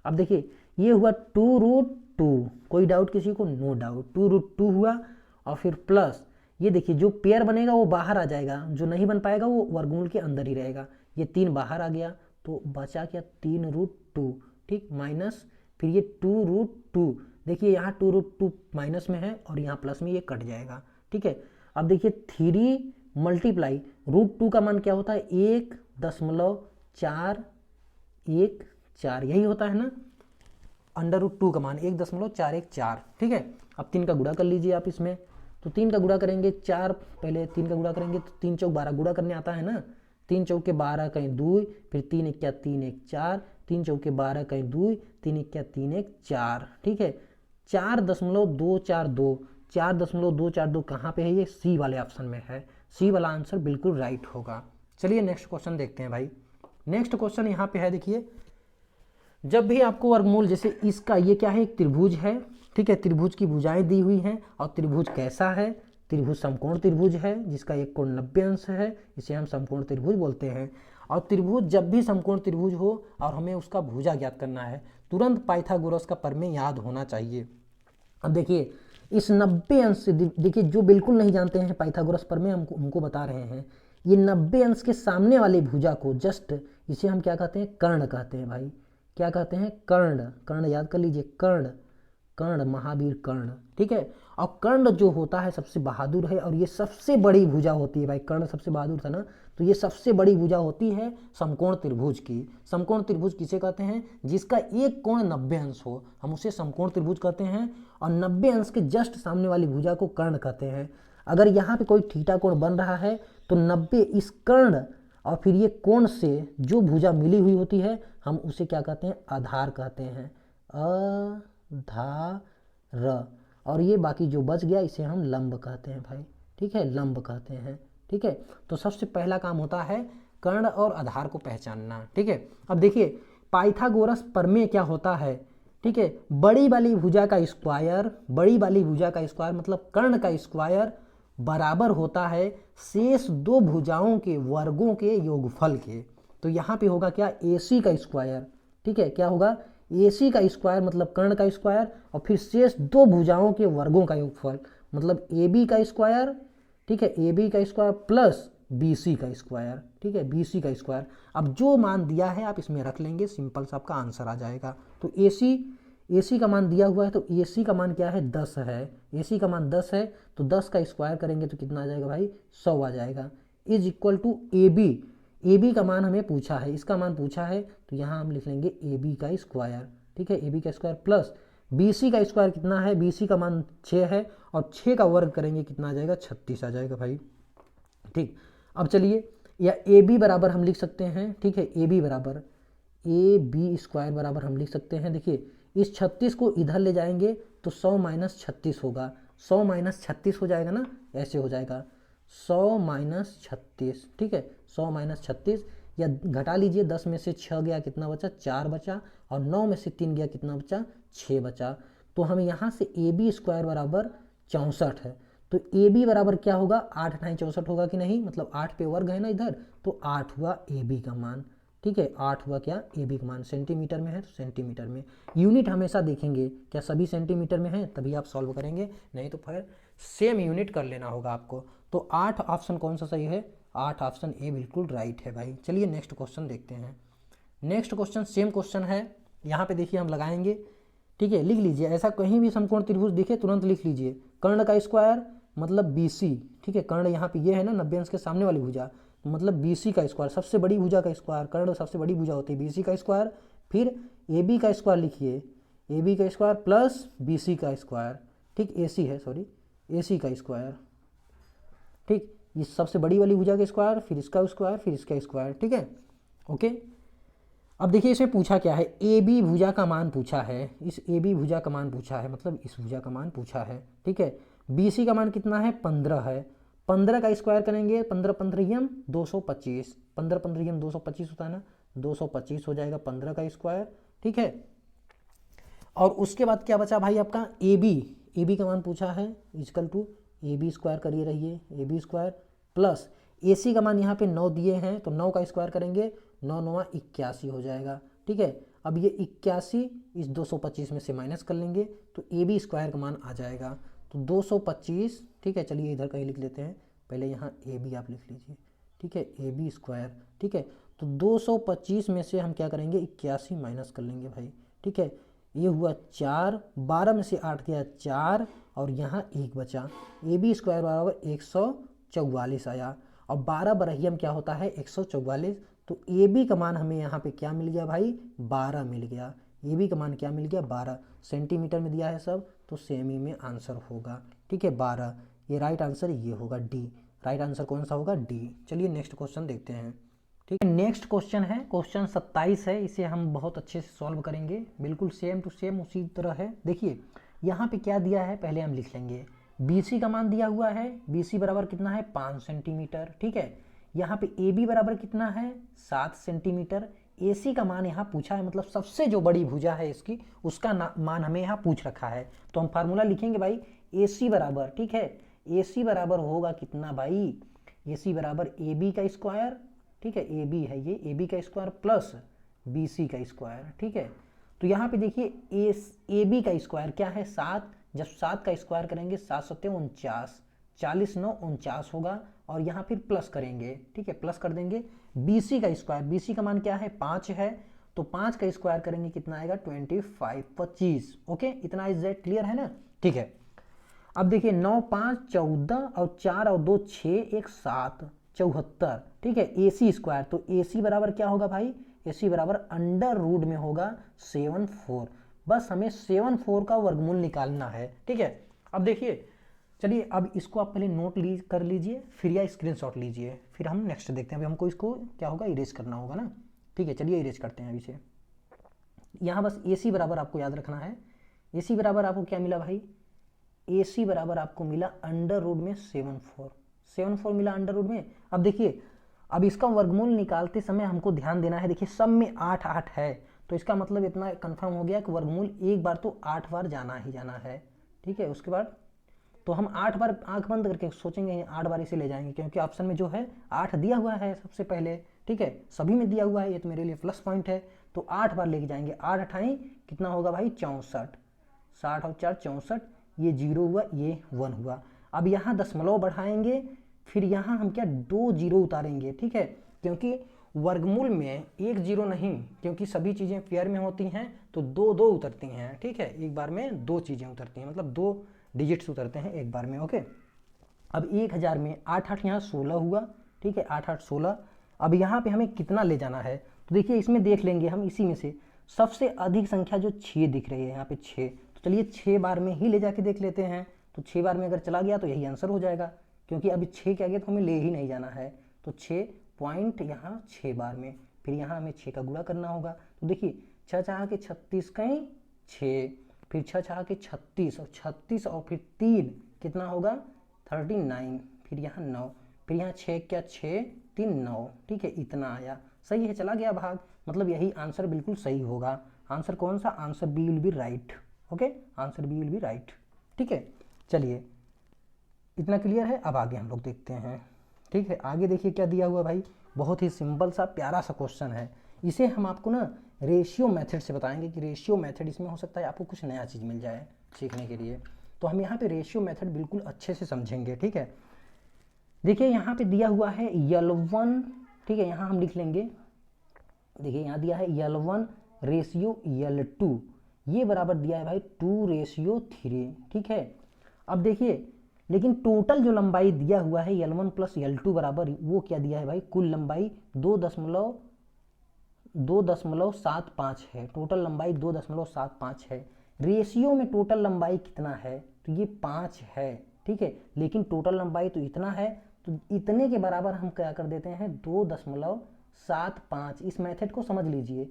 अब देखिए ये हुआ 2√2, कोई डाउट किसी को, नो डाउट, 2√2 हुआ, और फिर प्लस ये देखिए जो पेयर बनेगा वो बाहर आ जाएगा, जो नहीं बन पाएगा वो वर्गमूल के अंदर ही रहेगा। ये 3 बाहर आ गया तो बचा क्या, 3√2। ठीक, माइनस फिर ये 2√2, देखिए यहाँ 2√2 माइनस में है और यहाँ प्लस में, ये कट जाएगा। ठीक है, अब देखिए 3 × √2 का मान क्या होता है, 1.414, यही होता है ना, अंडर रूट 2 का मान 1.414। ठीक है, अब 3 का गुणा कर लीजिए आप इसमें, तो 3 का गुणा करेंगे, 4 पहले 3 का गुणा करेंगे तो 3 चौक 12 गुणा करने आता है ना, 3 चौके 12 कहीं 2, फिर 3 1 3 1 4, 3 चौके 12 कहीं 2, 3 1 3 1 4। ठीक है, 4.242, 4.242 कहाँ पे है, ये सी वाले ऑप्शन में है, सी वाला आंसर बिल्कुल राइट होगा। चलिए नेक्स्ट क्वेश्चन देखते हैं भाई। नेक्स्ट क्वेश्चन यहाँ पे है, देखिए जब भी आपको वर्गमूल, जैसे इसका ये क्या है, एक त्रिभुज है। ठीक है, त्रिभुज की भुजाएं दी हुई हैं, और त्रिभुज कैसा है, त्रिभुज समकोण त्रिभुज है जिसका एक कोण 90 अंश है, इसे हम समकोण त्रिभुज बोलते हैं। और त्रिभुज जब भी समकोण त्रिभुज हो और हमें उसका भुजा ज्ञात करना है, तुरंत पाइथागोरस का प्रमेय याद होना चाहिए। अब देखिए इस 90 अंश से, देखिए जो बिल्कुल नहीं जानते हैं पाइथागोरस प्रमेय, हमको बता रहे हैं, ये 90 अंश के सामने वाले भुजा को जस्ट, इसे हम क्या कहते हैं, कर्ण कहते हैं भाई। क्या कहते हैं, कर्ण, कर्ण याद कर लीजिए, कर्ण, कर्ण, महावीर कर्ण, ठीक है। और कर्ण जो होता है सबसे बहादुर है, और ये सबसे बड़ी भुजा होती है भाई, कर्ण सबसे बहादुर था ना, तो ये सबसे बड़ी भुजा होती है समकोण त्रिभुज की। समकोण त्रिभुज किसे कहते हैं? जिसका एक कोण 90 अंश हो, हम उसे समकोण त्रिभुज कहते हैं। और 90 अंश के जस्ट सामने वाली भुजा को कर्ण कहते हैं। अगर यहाँ पे कोई थीटा कोण बन रहा है तो 90 इस कर्ण और फिर ये कोण से जो भुजा मिली हुई होती है हम उसे क्या कहते हैं? आधार कहते हैं, आधार। और ये बाकी जो बच गया इसे हम लंब कहते हैं भाई, ठीक है, लंब कहते हैं, ठीक है। तो सबसे पहला काम होता है कर्ण और आधार को पहचानना, ठीक है। अब देखिए पाइथागोरस प्रमेय क्या होता है, ठीक है, बड़ी वाली भुजा का स्क्वायर, बड़ी वाली भुजा का स्क्वायर मतलब कर्ण का स्क्वायर बराबर होता है शेष दो भुजाओं के वर्गों के योगफल के। तो यहाँ पे होगा क्या? AC का स्क्वायर, ठीक है, क्या होगा? AC का स्क्वायर मतलब कर्ण का स्क्वायर और फिर शेष दो भुजाओं के वर्गों का योगफल मतलब AB का स्क्वायर, ठीक है, AB का स्क्वायर प्लस BC का स्क्वायर, ठीक है, BC का स्क्वायर। अब जो मान दिया है आप इसमें रख लेंगे, सिंपल सा आपका आंसर आ जाएगा। तो AC का मान दिया हुआ है, तो AC का मान क्या है? 10 है। AC का मान 10 है, तो 10 का स्क्वायर करेंगे तो कितना आ जाएगा भाई? 100 आ जाएगा। इज इक्वल टू AB का मान हमें पूछा है, इसका मान पूछा है, तो यहाँ हम लिख लेंगे AB का स्क्वायर, ठीक है, AB का स्क्वायर प्लस BC का स्क्वायर कितना है? BC का मान 6 है, और 6 का वर्ग करेंगे कितना आ जाएगा? 36 आ जाएगा भाई, ठीक। अब चलिए, या AB बराबर हम लिख सकते हैं, ठीक है, AB बराबर AB स्क्वायर बराबर हम लिख सकते हैं। देखिए इस 36 को इधर ले जाएंगे तो 100 माइनस 36 होगा, 100 माइनस 36 हो जाएगा ना, ऐसे हो जाएगा 100 माइनस 36, ठीक है, 100 माइनस 36, या घटा लीजिए 10 में से 6 गया कितना बचा? 4 बचा, और 9 में से 3 गया कितना बचा? 6 बचा। तो हमें यहाँ से AB स्क्वायर बराबर 64 है, तो AB बराबर क्या होगा? 8 × 64 होगा कि नहीं, मतलब 8 पे वर्ग है ना इधर, तो 8 हुआ AB का मान, ठीक है, 8 हुआ क्या? AB का मान। सेंटीमीटर में है तो सेंटीमीटर में। यूनिट हमेशा देखेंगे, क्या सभी सेंटीमीटर में है तभी आप सॉल्व करेंगे, नहीं तो फिर सेम यूनिट कर लेना होगा आपको। तो 8 ऑप्शन कौन सा सही है? 8 ऑप्शन ए बिल्कुल राइट है भाई। चलिए नेक्स्ट क्वेश्चन देखते हैं। नेक्स्ट क्वेश्चन सेम क्वेश्चन है, यहाँ पे देखिए हम लगाएंगे, ठीक है, लिख लीजिए, ऐसा कहीं भी समकोण त्रिभुज दिखे तुरंत लिख लीजिए। कर्ण का स्क्वायर मतलब BC, ठीक है, कर्ण यहाँ पे ये है ना 90 अंश के सामने वाली भुजा, मतलब BC का स्क्वायर, सबसे बड़ी भुजा का स्क्वायर, कर्ण सबसे बड़ी भुजा होती है, BC का स्क्वायर, फिर AB का स्क्वायर लिखिए, AB का स्क्वायर प्लस BC का स्क्वायर, ठीक, AC है सॉरी, AC का स्क्वायर, ठीक, ये सबसे बड़ी वाली भुजा का स्क्वायर, फिर इसका स्क्वायर, फिर इसका स्क्वायर, ठीक है, ओके। अब देखिए इसमें पूछा क्या है? AB भुजा का मान पूछा है, इस AB भुजा का मान पूछा है, मतलब इस भुजा का मान पूछा है, ठीक है। BC का मान कितना है? 15 है, 15 का स्क्वायर करेंगे, 15 15 225, 15 15 225 होता है ना, 225 हो जाएगा 15 का स्क्वायर, ठीक है। और उसके बाद क्या बचा भाई आपका? AB का मान पूछा है, इक्वल टू AB स्क्वायर करिए रहिए, AB स्क्वायर प्लस AC का मान यहाँ पे 9 दिए हैं, तो 9 का स्क्वायर करेंगे, 9 9 81 हो जाएगा, ठीक है। अब ये 81 इस 225 में से माइनस कर लेंगे तो AB स्क्वायर का मान आ जाएगा, तो 225, ठीक है। चलिए इधर कहीं लिख लेते हैं, पहले यहाँ AB आप लिख लीजिए, ठीक है, AB स्क्वायर, ठीक है। तो 225 में से हम क्या करेंगे? 81 माइनस कर लेंगे भाई, ठीक है, ये हुआ 4, 12 में से 8 गया 4, और यहाँ 1 बचा। AB स्क्वायर बराबर 144 आया, और 12 बरहियम क्या होता है? 144, तो AB का मान हमें यहाँ पे क्या मिल गया भाई? 12 मिल गया। AB का मान क्या मिल गया? 12। सेंटीमीटर में दिया है सब, तो सेमी में आंसर होगा, ठीक है, 12। ये राइट आंसर ये होगा D, राइट आंसर कौन सा होगा? D। चलिए नेक्स्ट क्वेश्चन देखते हैं, ठीक है। नेक्स्ट क्वेश्चन है क्वेश्चन 27 है, इसे हम बहुत अच्छे से सॉल्व करेंगे, बिल्कुल सेम टू सेम उसी तरह है। देखिए यहाँ पे क्या दिया है पहले हम लिख लेंगे। BC का मान दिया हुआ है, BC बराबर कितना है? 5 सेंटीमीटर, ठीक है। यहाँ पे AB बराबर कितना है? 7 सेंटीमीटर। AC का मान यहाँ पूछा है, मतलब सबसे जो बड़ी भुजा है इसकी उसका मान हमें यहाँ पूछ रखा है, तो हम फार्मूला लिखेंगे भाई AC बराबर, ठीक है, AC बराबर होगा कितना भाई? AC बराबर AB का स्क्वायर, ठीक है, AB है ये, AB का स्क्वायर प्लस BC का स्क्वायर, ठीक है। तो यहाँ पे देखिए AB का स्क्वायर क्या है? 7, जब 7 का स्क्वायर करेंगे 7 7 49, 40 9 49 होगा, और यहाँ फिर प्लस करेंगे, ठीक है, प्लस कर देंगे। BC का स्क्वायर, BC का मान क्या है? 5 है, तो 5 का स्क्वायर करेंगे कितना आएगा 25 25। ओके, इतना इज दैट क्लियर है ना। ठीक है, अब देखिए 9 5 14 और 4 और 2 6 1 7 74। ठीक है, AC स्क्वायर, तो AC बराबर क्या होगा भाई, AC बराबर अंडर रूट में होगा 74। बस हमें 74 का वर्गमूल निकालना है। ठीक है, अब देखिए चलिए अब इसको आप पहले नोट कर लीजिए, फिर या स्क्रीनशॉट लीजिए, फिर हम नेक्स्ट देखते हैं। अभी हमको इसको क्या होगा, इरेज करना होगा ना। ठीक है, चलिए इरेज करते हैं अभी से। यहाँ बस AC बराबर आपको याद रखना है। AC बराबर आपको क्या मिला भाई, AC बराबर आपको मिला अंडर रूट में 74 मिला अंडर रूट में। अब देखिए, अब इसका वर्गमूल निकालते समय हमको ध्यान देना है। देखिए सब में 8 8 है, तो इसका मतलब इतना कंफर्म हो गया कि वर्गमूल एक बार तो 8 बार जाना ही जाना है। ठीक है, उसके बाद तो हम 8 बार आंख बंद करके सोचेंगे 8 बार इसे ले जाएंगे, क्योंकि ऑप्शन में जो है 8 दिया हुआ है सबसे पहले। ठीक है, सभी में दिया हुआ है, ये तो मेरे लिए प्लस पॉइंट है। तो 8 बार लेके जाएंगे, 8 अठाई कितना होगा भाई 64, 60 और 4 64, ये 0 हुआ, ये 1 हुआ। अब यहाँ दशमलव बढ़ाएंगे, फिर यहाँ हम क्या 2 जीरो उतारेंगे। ठीक है, क्योंकि वर्गमूल में 1 0 नहीं, क्योंकि सभी चीज़ें पेयर में होती हैं तो 2 2 उतरती हैं। ठीक है, एक बार में 2 चीज़ें उतरती हैं, मतलब 2 डिजिट्स उतरते हैं एक बार में। ओके, अब 1000 में 8 8 यहाँ 16 हुआ। ठीक है, 8 8 16। अब यहाँ पे हमें कितना ले जाना है, तो देखिए इसमें देख लेंगे हम, इसी में से सबसे अधिक संख्या जो 6 दिख रही है यहाँ पे 6, तो चलिए 6 बार में ही ले जाके देख लेते हैं। तो 6 बार में अगर चला गया तो यही आंसर हो जाएगा, क्योंकि अभी 6 के आगे तो हमें ले ही नहीं जाना है। तो 6 पॉइंट यहाँ 6 बार में, फिर यहाँ हमें 6 का गुणा करना होगा। तो देखिए 6 चाह के 36 कहीं 6, फिर 6 चाह के 36 और 36 और फिर 3 कितना होगा 39, फिर यहाँ 9, फिर यहाँ 6 क्या 6 3 9। ठीक है, इतना आया, सही है, चला गया भाग, मतलब यही आंसर बिल्कुल सही होगा। आंसर कौन सा, answer B will be right. Okay, answer B will be right. ठीक है, चलिए इतना क्लियर है। अब आगे हम लोग देखते हैं। ठीक है, आगे देखिए क्या दिया हुआ भाई, बहुत ही सिंपल सा प्यारा सा क्वेश्चन है। इसे हम आपको ना रेशियो मेथड से बताएंगे कि रेशियो मेथड इसमें हो सकता है आपको कुछ नया चीज़ मिल जाए सीखने के लिए। तो हम यहाँ पे रेशियो मेथड बिल्कुल अच्छे से समझेंगे। ठीक है, देखिए यहाँ पे दिया हुआ है L1। ठीक है, यहाँ हम लिख लेंगे, देखिए यहाँ दिया है L1 रेशियो L2, ये बराबर दिया है भाई 2:3। ठीक है, अब देखिए लेकिन टोटल जो लंबाई दिया हुआ है L1 प्लस L2 बराबर, वो क्या दिया है भाई, कुल लंबाई 2.75 है। टोटल लंबाई 2.75 है। रेशियो में टोटल लंबाई कितना है, तो ये 5 है। ठीक है, लेकिन टोटल लंबाई तो इतना है, तो इतने के बराबर हम क्या कर देते हैं 2.75। इस मेथड को समझ लीजिए।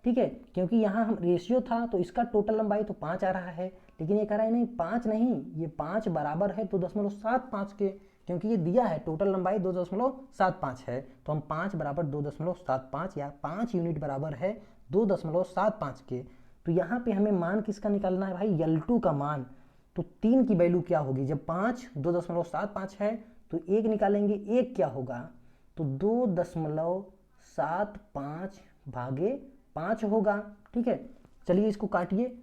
ठीक है, क्योंकि यहाँ हम रेशियो था तो इसका टोटल लंबाई तो 5 आ रहा है, लेकिन ये कह रहा है नहीं 5 नहीं, ये 5 बराबर है 2.75 के, क्योंकि ये दिया है टोटल लंबाई 2.75 है। तो हम 5 बराबर 2.75 या 5 यूनिट बराबर है 2.75 के। तो यहाँ पे हमें मान किसका निकालना है भाई, L2 का मान। तो 3 की वैल्यू क्या होगी, जब 5 2.75 है तो 1 निकालेंगे, 1 क्या होगा, तो 2.75 भागे 5 होगा। ठीक है, चलिए इसको काटिए।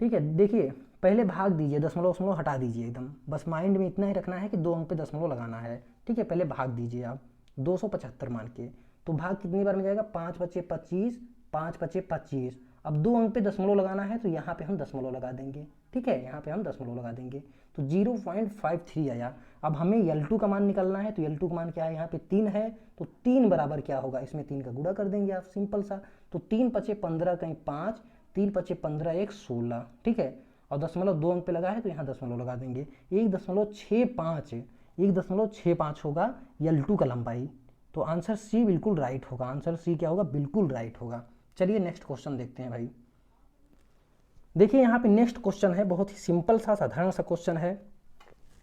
ठीक है, देखिए पहले भाग दीजिए, दशमलव हटा दीजिए एकदम, बस माइंड में इतना ही रखना है कि 2 अंक पे दशमलव लगाना है। ठीक है, पहले भाग दीजिए आप 275 मान के, तो भाग कितनी बार में जाएगा 5 बचे 25, 5 बचे 25। अब 2 अंक पे दशमलव लगाना है तो यहाँ पे हम दशमलव लगा देंगे। ठीक है, यहाँ पे हम दशमलव लगा देंगे, तो 0.53 आया। अब हमें L2 का मान निकालना है, तो L2 का मान क्या है, यहाँ पे 3 है, तो 3 बराबर क्या होगा, इसमें 3 का गुणा कर देंगे आप, सिंपल सा। तो 3 पचे 15 कहीं 5, 3 पचे 15 1 16। ठीक है, और दशमलव 2 अंक पे लगा है तो यहाँ दशमलव लगा देंगे, 1.65 होगा L2 का लंबाई। तो आंसर सी बिल्कुल राइट होगा, आंसर सी क्या होगा, बिल्कुल राइट होगा। चलिए नेक्स्ट क्वेश्चन देखते हैं भाई। देखिए यहाँ पे नेक्स्ट क्वेश्चन है, बहुत ही सिंपल सा साधारण सा क्वेश्चन है।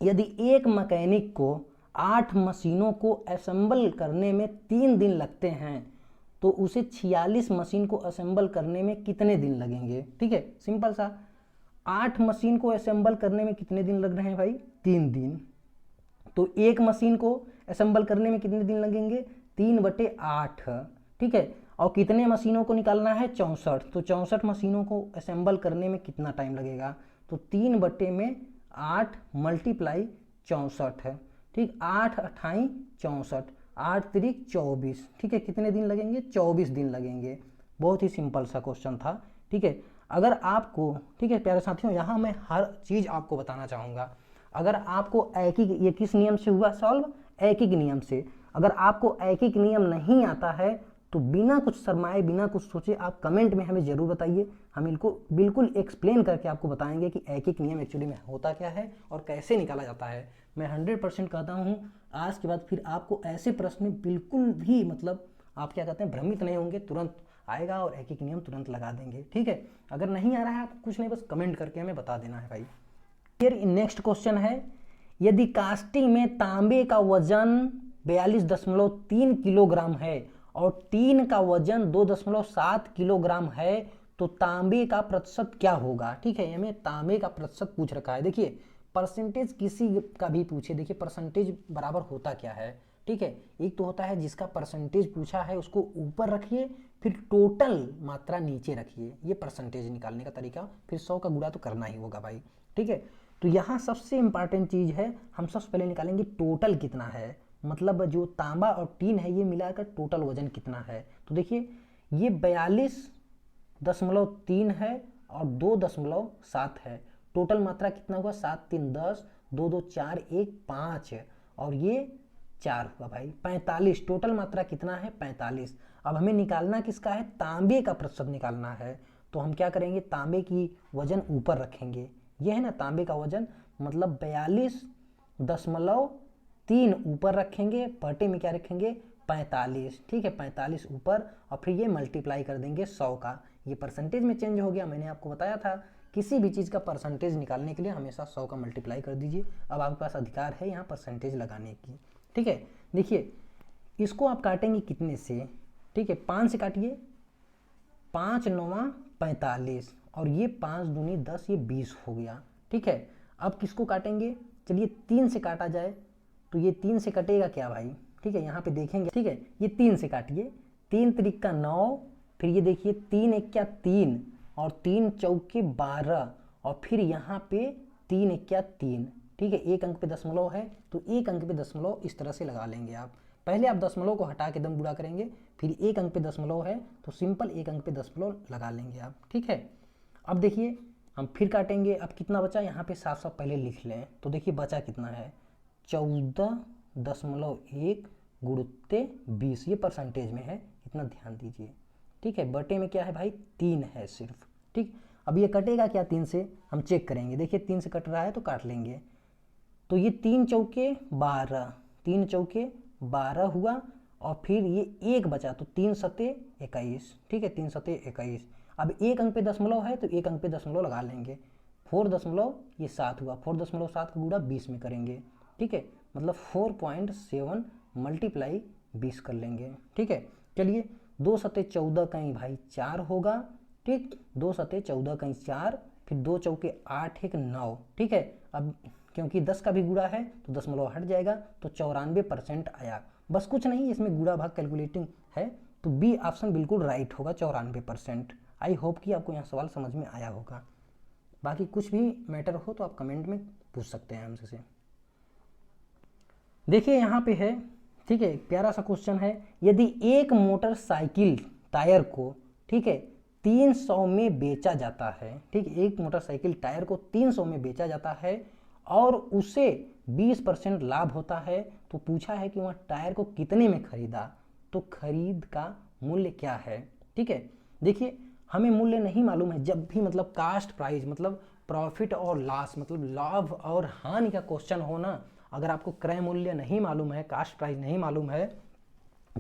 यदि एक मैकेनिक को 8 मशीनों को असेंबल करने में 3 दिन लगते हैं तो उसे 46 मशीन को असेंबल करने में कितने दिन लगेंगे। ठीक है, सिंपल सा, 8 मशीन को असेंबल करने में कितने दिन लग रहे हैं भाई, 3 दिन। तो एक मशीन को असेंबल करने में कितने दिन लगेंगे, 3/8। ठीक है, और कितने मशीनों को निकालना है 64, तो 64 मशीनों को असेंबल करने में कितना टाइम लगेगा, तो 3/8 मल्टीप्लाई 64 है। ठीक, 8 अठाई 64, 8 तिरिक 24। ठीक है, कितने दिन लगेंगे, 24 दिन लगेंगे। बहुत ही सिंपल सा क्वेश्चन था। ठीक है, अगर आपको, ठीक है प्यारे साथियों, यहाँ मैं हर चीज़ आपको बताना चाहूँगा। अगर आपको एकिक, ये किस नियम से हुआ सॉल्व, एकिक नियम से। अगर आपको एकिक नियम नहीं आता है तो बिना कुछ शर्माए, बिना कुछ सोचे आप कमेंट में हमें ज़रूर बताइए। हम इनको बिल्कुल एक्सप्लेन करके आपको बताएंगे कि एकिक नियम एक्चुअली में होता क्या है और कैसे निकाला जाता है। मैं 100% कहता हूँ आज के बाद फिर आपको ऐसे प्रश्न बिल्कुल भी मतलब आप क्या कहते हैं भ्रमित नहीं होंगे, तुरंत आएगा और एकिक नियम तुरंत लगा देंगे। ठीक है, अगर नहीं आ रहा है आपको कुछ नहीं, बस कमेंट करके हमें बता देना है भाई। फिर नेक्स्ट क्वेश्चन है, यदि कास्टिंग में तांबे का वजन 42.3 किलोग्राम है और टीन का वजन 2.7 किलोग्राम है तो तांबे का प्रतिशत क्या होगा। ठीक है, हमें तांबे का प्रतिशत पूछ रखा है। देखिए परसेंटेज किसी का भी पूछे, देखिए परसेंटेज बराबर होता क्या है। ठीक है, एक तो होता है जिसका परसेंटेज पूछा है उसको ऊपर रखिए, फिर टोटल मात्रा नीचे रखिए, ये परसेंटेज निकालने का तरीका। फिर 100 का गुणा तो करना ही होगा भाई। ठीक है, तो यहाँ सबसे इंपॉर्टेंट चीज़ है, हम सबसे पहले निकालेंगे टोटल कितना है, मतलब जो तांबा और टीन है ये मिलाकर टोटल वजन कितना है। तो देखिए ये 42.3 है और 2.7 है, टोटल मात्रा कितना हुआ 7 3 10, 2 2 4 1 5 और ये 4 हुआ भाई 45। टोटल मात्रा कितना है 45। अब हमें निकालना किसका है, तांबे का प्रतिशत निकालना है। तो हम क्या करेंगे, तांबे की वजन ऊपर रखेंगे, ये है ना तांबे का वजन, मतलब 42.3 ऊपर रखेंगे, बटे में क्या रखेंगे 45। ठीक है, 45 ऊपर और फिर ये मल्टीप्लाई कर देंगे 100 का, ये परसेंटेज में चेंज हो गया। मैंने आपको बताया था किसी भी चीज़ का परसेंटेज निकालने के लिए हमेशा 100 का मल्टीप्लाई कर दीजिए। अब आपके पास अधिकार है यहाँ परसेंटेज लगाने की। ठीक है, देखिए इसको आप काटेंगे कितने से, ठीक है 5 से काटिए, 5 9 45 और ये 5 दूनी 10, ये 20 हो गया। ठीक है, अब किसको काटेंगे, चलिए 3 से काटा जाए, तो ये 3 से कटेगा क्या भाई। ठीक है, यहाँ पे देखेंगे। ठीक है, ये 3 से काटिए, 3 त्रिका 9, फिर ये देखिए 3 एक क्या 3 और 3 चौके 12 और फिर यहाँ पे 3 एक क्या 3। ठीक है, एक अंक पे दशमलव है तो एक अंक पे दशमलव इस तरह से लगा लेंगे आप। पहले आप दशमलव को हटा के दम गुणा करेंगे, फिर एक अंक पे दशमलव है तो सिंपल एक अंक पे दशमलव लगा लेंगे आप। ठीक है, अब देखिए हम फिर काटेंगे। अब कितना बचा, यहाँ पे साफ साफ पहले लिख लें, तो देखिए बचा कितना है 14.1 गुणुत्ते 20, ये परसेंटेज में है, इतना ध्यान दीजिए। ठीक है, बटे में क्या है भाई 3 है सिर्फ। ठीक, अब ये कटेगा क्या 3 से, हम चेक करेंगे। देखिए 3 से कट रहा है तो काट लेंगे, तो ये 3 चौके 12, 3 चौके 12 हुआ और फिर ये एक बचा तो 3 सते 21। ठीक है, 3 सते 21। अब एक अंक पे दशमलव है तो एक अंक पे दशमलव लगा लेंगे, 4.7 हुआ, 4.7 का गुणा 20 में करेंगे। ठीक है, मतलब 4.7 मल्टीप्लाई 20 कर लेंगे। ठीक है, चलिए 2 सते 14 कहीं भाई 4 होगा। ठीक, 2 सते 14 कहीं 4, फिर 2 चौके 8 एक 9। ठीक है, अब क्योंकि 10 का भी गुणा है तो दशमलव हट जाएगा तो 94% आया। बस कुछ नहीं, इसमें गुणा भाग कैलकुलेटिंग है तो बी ऑप्शन बिल्कुल राइट होगा 94%। आई होप कि आपको यहाँ सवाल समझ में आया होगा। बाकी कुछ भी मैटर हो तो आप कमेंट में पूछ सकते हैं हमसे। देखिए यहाँ पे है, ठीक है प्यारा सा क्वेश्चन है, यदि एक मोटरसाइकिल टायर को, ठीक है 300 में बेचा जाता है। ठीक, एक मोटरसाइकिल टायर को 300 में बेचा जाता है और उसे 20% लाभ होता है, तो पूछा है कि वह टायर को कितने में खरीदा, तो खरीद का मूल्य क्या है। ठीक है, देखिए हमें मूल्य नहीं मालूम है, जब भी मतलब कास्ट प्राइस मतलब प्रॉफिट और लॉस मतलब लाभ और हानि का क्वेश्चन हो ना, अगर आपको क्रय मूल्य नहीं मालूम है, कास्ट प्राइस नहीं मालूम है,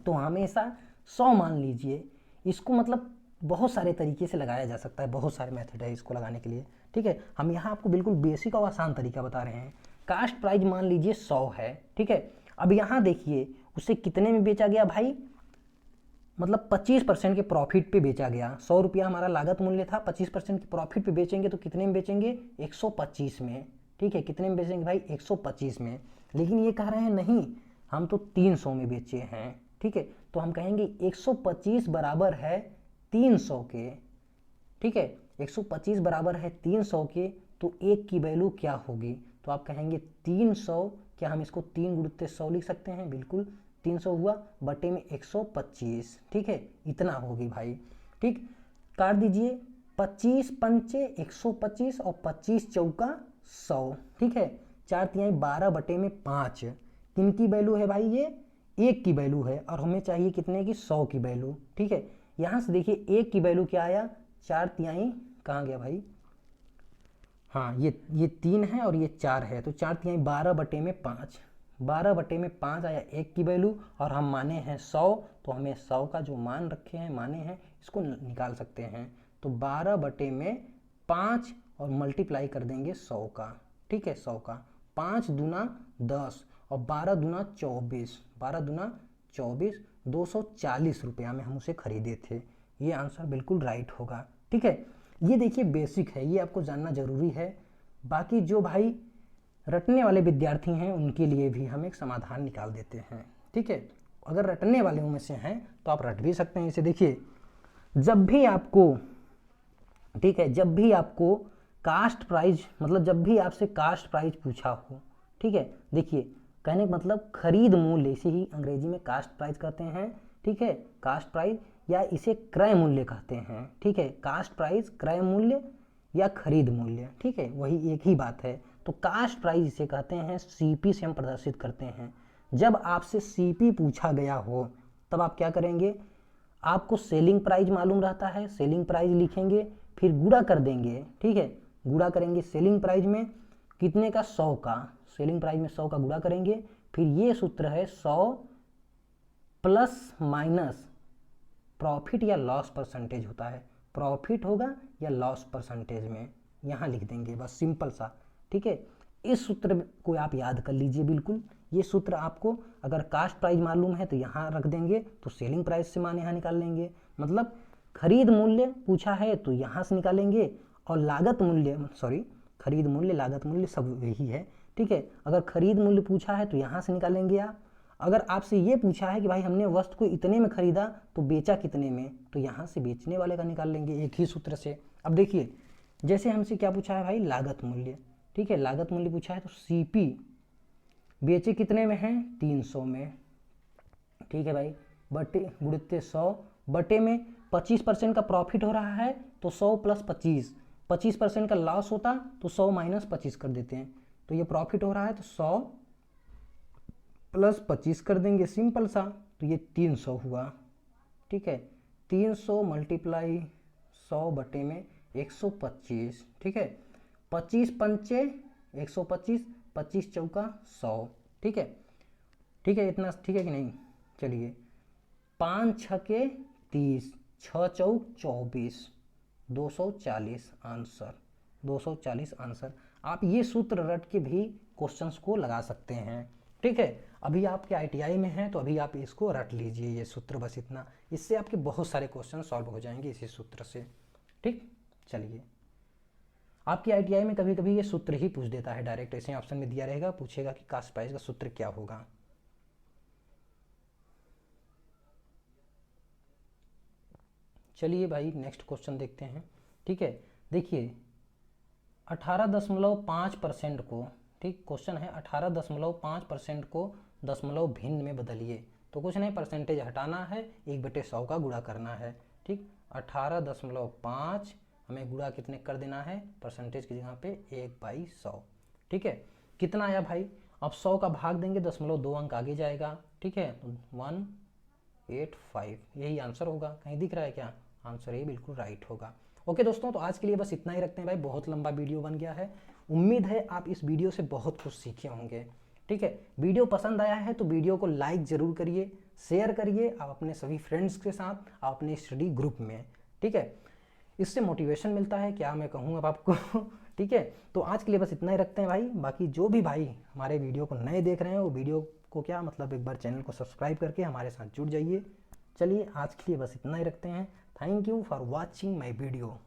तो हमेशा 100 मान लीजिए। इसको मतलब बहुत सारे तरीके से लगाया जा सकता है, बहुत सारे मेथड है इसको लगाने के लिए। ठीक है, हम यहाँ आपको बिल्कुल बेसिक और आसान तरीका बता रहे हैं। कास्ट प्राइस मान लीजिए 100 है। ठीक है, अब यहाँ देखिए उसे कितने में बेचा गया भाई, मतलब 25% के प्रॉफिट पे बेचा गया। 100 रुपया हमारा लागत मूल्य था, 25% के प्रॉफिट पे बेचेंगे तो कितने में बेचेंगे 125 में। ठीक है, कितने में बेचेंगे भाई 125 में। लेकिन ये कह रहे हैं नहीं हम तो 300 में बेचे हैं। ठीक है, तो हम कहेंगे 125 बराबर है 300 के। ठीक है, 125 बराबर है 300 के, तो एक की वैल्यू क्या होगी, तो आप कहेंगे 300, क्या हम इसको 3 गुणित 100 लिख सकते हैं, बिल्कुल 300 हुआ बटे में 125। ठीक है, इतना होगी भाई। ठीक, काट दीजिए, 25 पंचे 125 और 25 चौका 100, ठीक है, 4 तिहाई 12/5, किन की वैल्यू है भाई, ये 1 की वैल्यू है और हमें चाहिए कितने की, 100 की वैल्यू, ठीक है। यहाँ से देखिए 1 की वैल्यू क्या आया, 4 तिहाई, कहाँ गया भाई, हाँ ये 3 है और ये 4 है, तो 4 तिहाई 12/5, 12/5 आया 1 की वैल्यू और हम माने हैं 100, तो हमें 100 का जो मान रखे हैं, माने हैं, इसको निकाल सकते हैं। तो 12/5 और मल्टीप्लाई कर देंगे 100 का, ठीक है, 100 का, 5 दूना 10 और 12 दूना 24, 12 दूना 24, 240 रुपया में हम उसे खरीदे थे। ये आंसर बिल्कुल राइट होगा, ठीक है। ये देखिए बेसिक है, ये आपको जानना जरूरी है। बाकी जो भाई रटने वाले विद्यार्थी हैं उनके लिए भी हम एक समाधान निकाल देते हैं, ठीक है। अगर रटने वाले में से हैं तो आप रट भी सकते हैं इसे। देखिए जब भी आपको, ठीक है, जब भी आपको कास्ट प्राइस, मतलब जब भी आपसे कास्ट प्राइस पूछा हो, ठीक है, देखिए कहने का मतलब खरीद मूल्य, इसे ही अंग्रेजी में कास्ट प्राइस कहते हैं, ठीक है, कास्ट प्राइस या इसे क्रय मूल्य कहते हैं, ठीक है, कास्ट प्राइस, क्रय मूल्य या खरीद मूल्य, ठीक है, वही एक ही बात है। तो कास्ट प्राइस इसे कहते हैं, सीपी से हम प्रदर्शित करते हैं। जब आपसे सीपी पूछा गया हो तब आप क्या करेंगे, आपको सेलिंग प्राइस मालूम रहता है, सेलिंग प्राइस लिखेंगे, फिर गुणा कर देंगे, ठीक है, गुणा करेंगे सेलिंग प्राइस में कितने का, 100 का, सेलिंग प्राइस में 100 का गुणा करेंगे, फिर ये सूत्र है 100 प्लस माइनस प्रॉफिट या लॉस परसेंटेज होता है, प्रॉफिट होगा या लॉस परसेंटेज में, यहाँ लिख देंगे बस, सिंपल सा, ठीक है। इस सूत्र को आप याद कर लीजिए बिल्कुल। ये सूत्र आपको अगर कास्ट प्राइस मालूम है तो यहाँ रख देंगे, तो सेलिंग प्राइस से मान यहाँ निकाल लेंगे, मतलब खरीद मूल्य पूछा है तो यहाँ से निकालेंगे, और लागत मूल्य, सॉरी, खरीद मूल्य लागत मूल्य सब यही है, ठीक है। अगर खरीद मूल्य पूछा है तो यहाँ से निकालेंगे आप। अगर आपसे ये पूछा है कि भाई हमने वस्तु को इतने में खरीदा तो बेचा कितने में, तो यहाँ से बेचने वाले का निकाल लेंगे एक ही सूत्र से। अब देखिए जैसे हमसे क्या पूछा है भाई, लागत मूल्य, ठीक है, लागत मूल्य पूछा है, तो सीपी बेचे कितने में है, 300 में, ठीक है भाई, बटे गुणित 100, बटे में 25% का प्रॉफिट हो रहा है तो 100 प्लस 25, 25% का लॉस होता तो 100 माइनस 25 कर देते हैं, तो ये प्रॉफिट हो रहा है तो 100 प्लस 25 कर देंगे, सिंपल सा, तो ये 300 हुआ, ठीक है, 300 मल्टीप्लाई 100 बटे में 125, ठीक है, 25 पंचे 125, 25 चौका 100, ठीक है, ठीक है, इतना ठीक है कि नहीं। चलिए 5 छके 30, 6 चौक 24, 240 आंसर, 240 आंसर। आप ये सूत्र रट के भी क्वेश्चंस को लगा सकते हैं, ठीक है। अभी आपके आईटीआई में हैं तो अभी आप इसको रट लीजिए, ये सूत्र, बस इतना, इससे आपके बहुत सारे क्वेश्चन सॉल्व हो जाएंगे इसी सूत्र से, ठीक। चलिए आपकी आईटीआई में कभी कभी ये सूत्र ही पूछ देता है डायरेक्ट, ऐसे ऑप्शन में दिया रहेगा, पूछेगा कि कास्ट प्राइस का सूत्र क्या होगा। चलिए भाई नेक्स्ट क्वेश्चन देखते हैं, ठीक है। देखिए 18.5% को, ठीक, क्वेश्चन है 18.5% को दशमलव भिन्न में बदलिए, तो कुछ नहीं, परसेंटेज हटाना है, 1/100 का गुणा करना है, ठीक। 18.5 हमें गुणा कितने कर देना है, परसेंटेज की जगह पे 1/100, ठीक है। कितना आया भाई, अब 100 का भाग देंगे, 0.2 अंक आगे जाएगा, ठीक है, 185, यही आंसर होगा, कहीं दिख रहा है क्या, आंसर ये बिल्कुल राइट होगा। ओके दोस्तों, तो आज के लिए बस इतना ही रखते हैं भाई, बहुत लंबा वीडियो बन गया है। उम्मीद है आप इस वीडियो से बहुत कुछ सीखे होंगे, ठीक है। वीडियो पसंद आया है तो वीडियो को लाइक जरूर करिए, शेयर करिए आप अपने सभी फ्रेंड्स के साथ, आप अपने स्टडी ग्रुप में, ठीक है। इससे मोटिवेशन मिलता है, क्या मैं कहूँ अब आपको ठीक है। तो आज के लिए बस इतना ही रखते हैं भाई। बाकी जो भी भाई हमारे वीडियो को नए देख रहे हैं वो वीडियो को क्या मतलब एक बार चैनल को सब्सक्राइब करके हमारे साथ जुड़ जाइए। चलिए आज के लिए बस इतना ही रखते हैं। Thank you for watching my video.